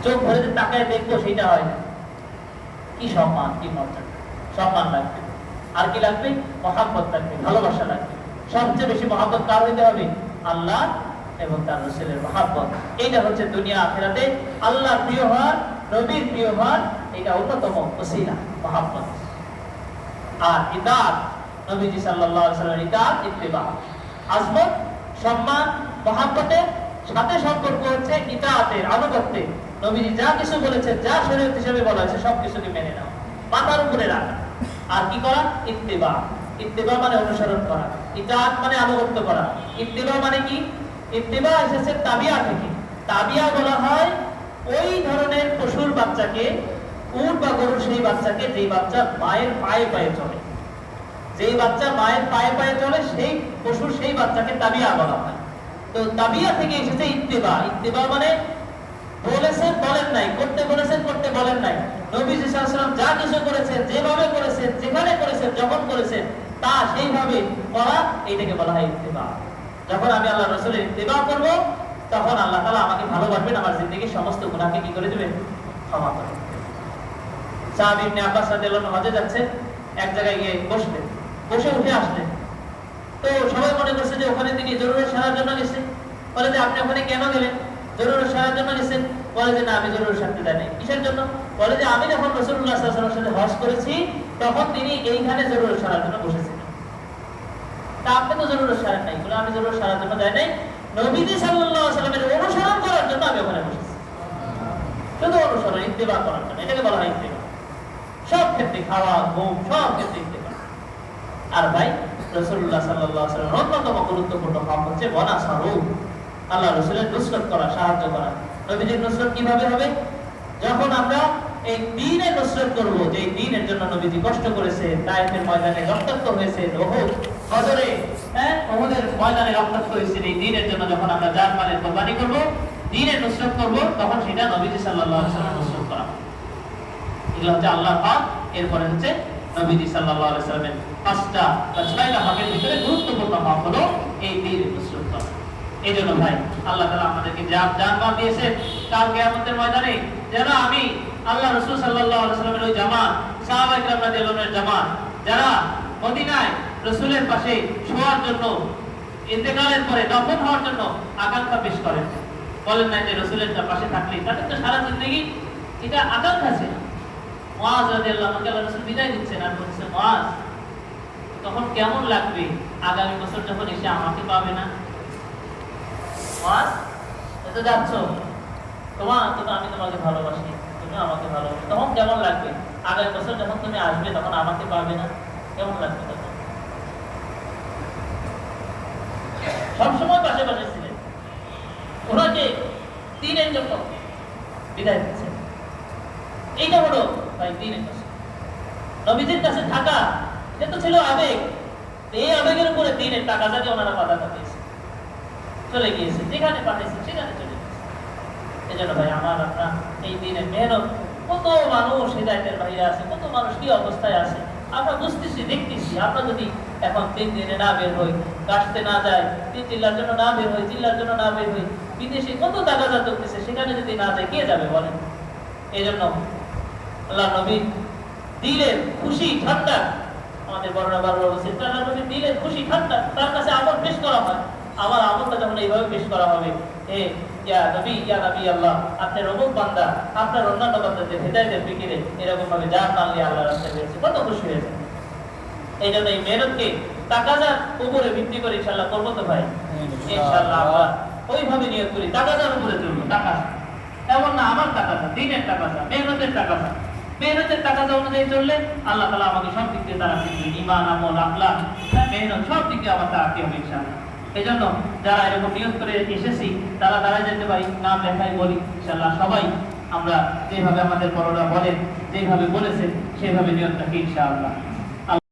চোখ ভরে যে তাকায় দেখবো সেটা হয় না। কি সম্মান, কি মর্যাদা! সম্মান লাগবে, আর কি লাগবে? মহব্বত লাগবে, ভালোবাসা লাগবে। সবচেয়ে বেশি মহব্বত কার হইতে হবে? আল্লাহ এবং তার রাসূলের মহব্বত। এইটা হচ্ছে দুনিয়া আখিরাতে আল্লাহর প্রিয় হওয়ার, নবীর প্রিয় হওয়ার এটা অন্যতম ওসিলা, মহব্বত। আর ইতাআত, নবীজি সাল্লাল্লাহু আলাইহি ওয়াসাল্লামের ইতাআত, ইত্তিবা। আজমত, সম্মান, মহব্বতের সাথে সম্পর্ক হচ্ছে ইতাআতের, আনুগত্যের। নবীজি যা কিছু বলেছেন, যা শরীয়ত হিসেবে বলা হয়েছে সবকিছুকে মেনে নাও, মাথার উপরে রাখা। আর কি করা? ইত্তিবা। ইত্তিবা মানে অনুসরণ করা, ইতাআত মানে আনুগত্য করা। ইত্তিবা মানে কি? ইত্তিবা এসেছে তাবিয়া থেকে। তাবিয়া বলা হয় ওই ধরনের পশুর বাচ্চাকে, উট বা গরুর সেই বাচ্চাকে, যেই বাচ্চা মায়ের পায়ে পায়ে চলে, যেই বাচ্চা মায়ের পায়ে পায়ে চলে, সেই পশুর সেই বাচ্চাকে তাবিয়া বলা হয়। তো তাবিয়া থেকে এসেছে ইত্তিবা। ইত্তিবা মানে বলেছেন বলেন নাই, করতে বলেছেন করতে বলেন নাই। নবীজি সাল্লাল্লাহু আলাইহি ওয়াসাল্লাম যা কিছু করেছেন, যেভাবে করেছেন, যেখানে করেছেন, যখন করেছেন, তা সেইভাবে করা, এইটাকে বলা হয় ইত্তিবা। যখন আমি আল্লাহর রাসূলের ইত্তিবা করব, তখন আল্লাহ তাআলা আমাকে ভালোবাসবেন, আমার জিন্দেগীর সমস্ত গুনাহকে কি করে দিবেন? ক্ষমা করে দিবেন। সাহাবী ইবনে আব্বাস রাদিয়াল্লাহু আনহু হজে যাচ্ছেন, এক জায়গায় গিয়ে বসলেন, বসে উঠে আসলেন। তো সবাই মনে করছে যে ওখানে তিনি জরুরত সারার জন্য গেছেন। বলে যে আপনি ওখানে কেন গেলেন? জরুরত সারার জন্য গেছেন। বলে যে না আমি জরুরি শান্তি দেয় নাই। কিসের জন্য? বলে যে আমি যখন রাসূলুল্লাহ সাল্লাল্লাহু আলাইহি ওয়াসাল্লামের সাথে হজ করেছি তখন তিনি এইখানে জরুরি সারার জন্য বসেছিলেন। তা আপনি তো জরুরি সারেন নাই। বলে আমি জরুরি সারার জন্য যাই নাই, নবীজি সাল্লাল্লাহু আলাইহি ওয়াসাল্লামের অনুসরণ করার জন্য আমি ওখানে বসেছি। শুধু অনুসরণ, ইত্তেবা করার জন্য। এটাকে বলা হয় ইত্তেবা। সব ক্ষেত্রে, খাওয়া ঘুম সব ক্ষেত্রে ইত্তেবা। আর ভাই রাসূলুল্লাহ সাল্লাল্লাহু আলাইহি ওয়াসাল্লামের অন্যতম গুরুত্বপূর্ণ হক হচ্ছে ওয়ানাসারু, আল্লাহ রাসূলের নুসরত করা, সাহায্য করা। নবীজির নুসরত কিভাবে হবে? যখন আমরা এই দ্বীনের নুসরত করব, যে দ্বীনের জন্য নবীজি কষ্ট করেছে, তায়েফের ময়দানে রক্তাক্ত হয়েছে, উহুদ, বদরে, উহুদের ময়দানে রক্তাক্ত হয়েছে, এই দ্বীনের জন্য যখন আমরা জান মালের কুরবানি করব, দ্বীনের নুসরত করব, তখন সেটা নবীজি সাল্লাল্লাহু আলাইহি ওয়াসাল্লামের নুসরত করা। এগুলো হচ্ছে আল্লাহর হক। এরপরে হচ্ছে নবীজি সাল্লাল্লাহু আলাইহি ওয়াসাল্লামের পাঁচটা বা ছয়টা হকের ভিতরে গুরুত্বপূর্ণ হক হলো এই দ্বীনের নুসরত করা। এই জন্য ভাই আল্লাহ তাআলা আমাদেরকে জান-মাল দিয়েছেন কাল কিয়ামতের ময়দানে যেন আমি আল্লাহ রাসূল সাল্লাল্লাহু আলাইহি ওয়াসাল্লামের ওই জামাত, সাহাবায়ে কেরাম রাদিয়াল্লাহু আনহুর জামাত, যারা মদিনায় রাসূলের পাশে শোয়ার জন্য, ইন্তেকালের পরে দফন হওয়ার জন্য আকাঙ্ক্ষা পেশ করেন। বলেন না যে রাসূলের পাশে থাকলেই তাদের তো সারা জিন্দেগি এটা আকাঙ্ক্ষা ছিল। মুআজ রাদিয়াল্লাহু আনহু আল্লাহ রাসূল বিদায় দিচ্ছেন আর বলছেন, মুআজ তখন কেমন লাগবে আগামী বছর যখন এসে আমাকে পাবে না? মুআজ এত যাচ্ছ, আমি তোমাকে ভালোবাসি, তুমি আমাকে ভালোবাসো, তখন কেমন লাগবে? আগামী বছর যখন তুমি আসবে তখন আমাকে পাবে না, কেমন লাগবে তখন? সবসময় পাশে পাশে ছিলেন, ওনাকে দ্বীনের জন্য বিদায় দিচ্ছেন। এইটা হলো ভাই দ্বীনের কাছে, নবীজির কাছে থাকা। এটা তো ছিল আবেগ, এই আবেগের উপরে দ্বীনের টাকা যাকে ওনারা বাধা দিয়েছে, চলে গিয়েছে, যেখানে পাঠিয়েছে সেখানে চলে গিয়েছে। এই জন্য ভাই আমার আপনার এই দিনের মেহনত, কত মানুষ হিদায়াতের বাইরে আছে, কত মানুষ কি অবস্থায় আছে আমরা বুঝতেছি, দেখতেছি। আমরা যদি এখন 3 দিনে না বের হই, কাটতে না যায়, 3 চিল্লার জন্য না বের হই, চিল্লার জন্য না বের হই, বিদেশে কত তাগাদা চলতেছে, সেখানে যদি না যায় কে যাবে বলেন? এই জন্য আল্লাহ নবী দিলের খুশি ঠান্ডা, আমাদের বড়রা বারবার বলছে আল্লাহ নবী দিলের খুশি ঠান্ডা, তার কাছে আমল পেশ করা হয়। আমার আমলটা যখন এইভাবে পেশ করা হবে, হে ইয়া নবী আল্লাহ, আপনার অমুক বান্দা আপনার অন্যান্য বান্দাদের হেদায়েতের ফিকিরে এরকম ভাবে জান মানলে আল্লাহ রাস্তায় বেরিয়েছে, কত খুশি হয়েছে। এই জন্য এই মেহনতকে তাকাজার উপরে ভিত্তি করে ইনশাআল্লাহ করবো তো ভাই? ইনশাআল্লাহ আমরা ওইভাবে নিয়ত করি, তাকাজার উপরে চলবো। টাকা এমন না আমার টাকাটা, দিনের টাকাটা, মেহনতের টাকাটা, মেহনতের টাকাটা অনুযায়ী চললে আল্লাহ তাআলা আমাকে সব দিক দিয়ে তারাকি দিবেন। ঈমান, আমল, আখলাক, মেহনত সব দিক দিয়ে আমার তারাকি হবে ইনশাআল্লাহ। এই জন্য যারা এরকম নিয়ত করে এসেছি তারা দাঁড়ায় যেতে পারি, নাম লেখাই বলি ইনশাআল্লাহ। সবাই আমরা যেভাবে আমাদের বড়রা বলেন, যেভাবে বলেছেন সেভাবে নিয়ত রাখি ইনশাআল্লাহ।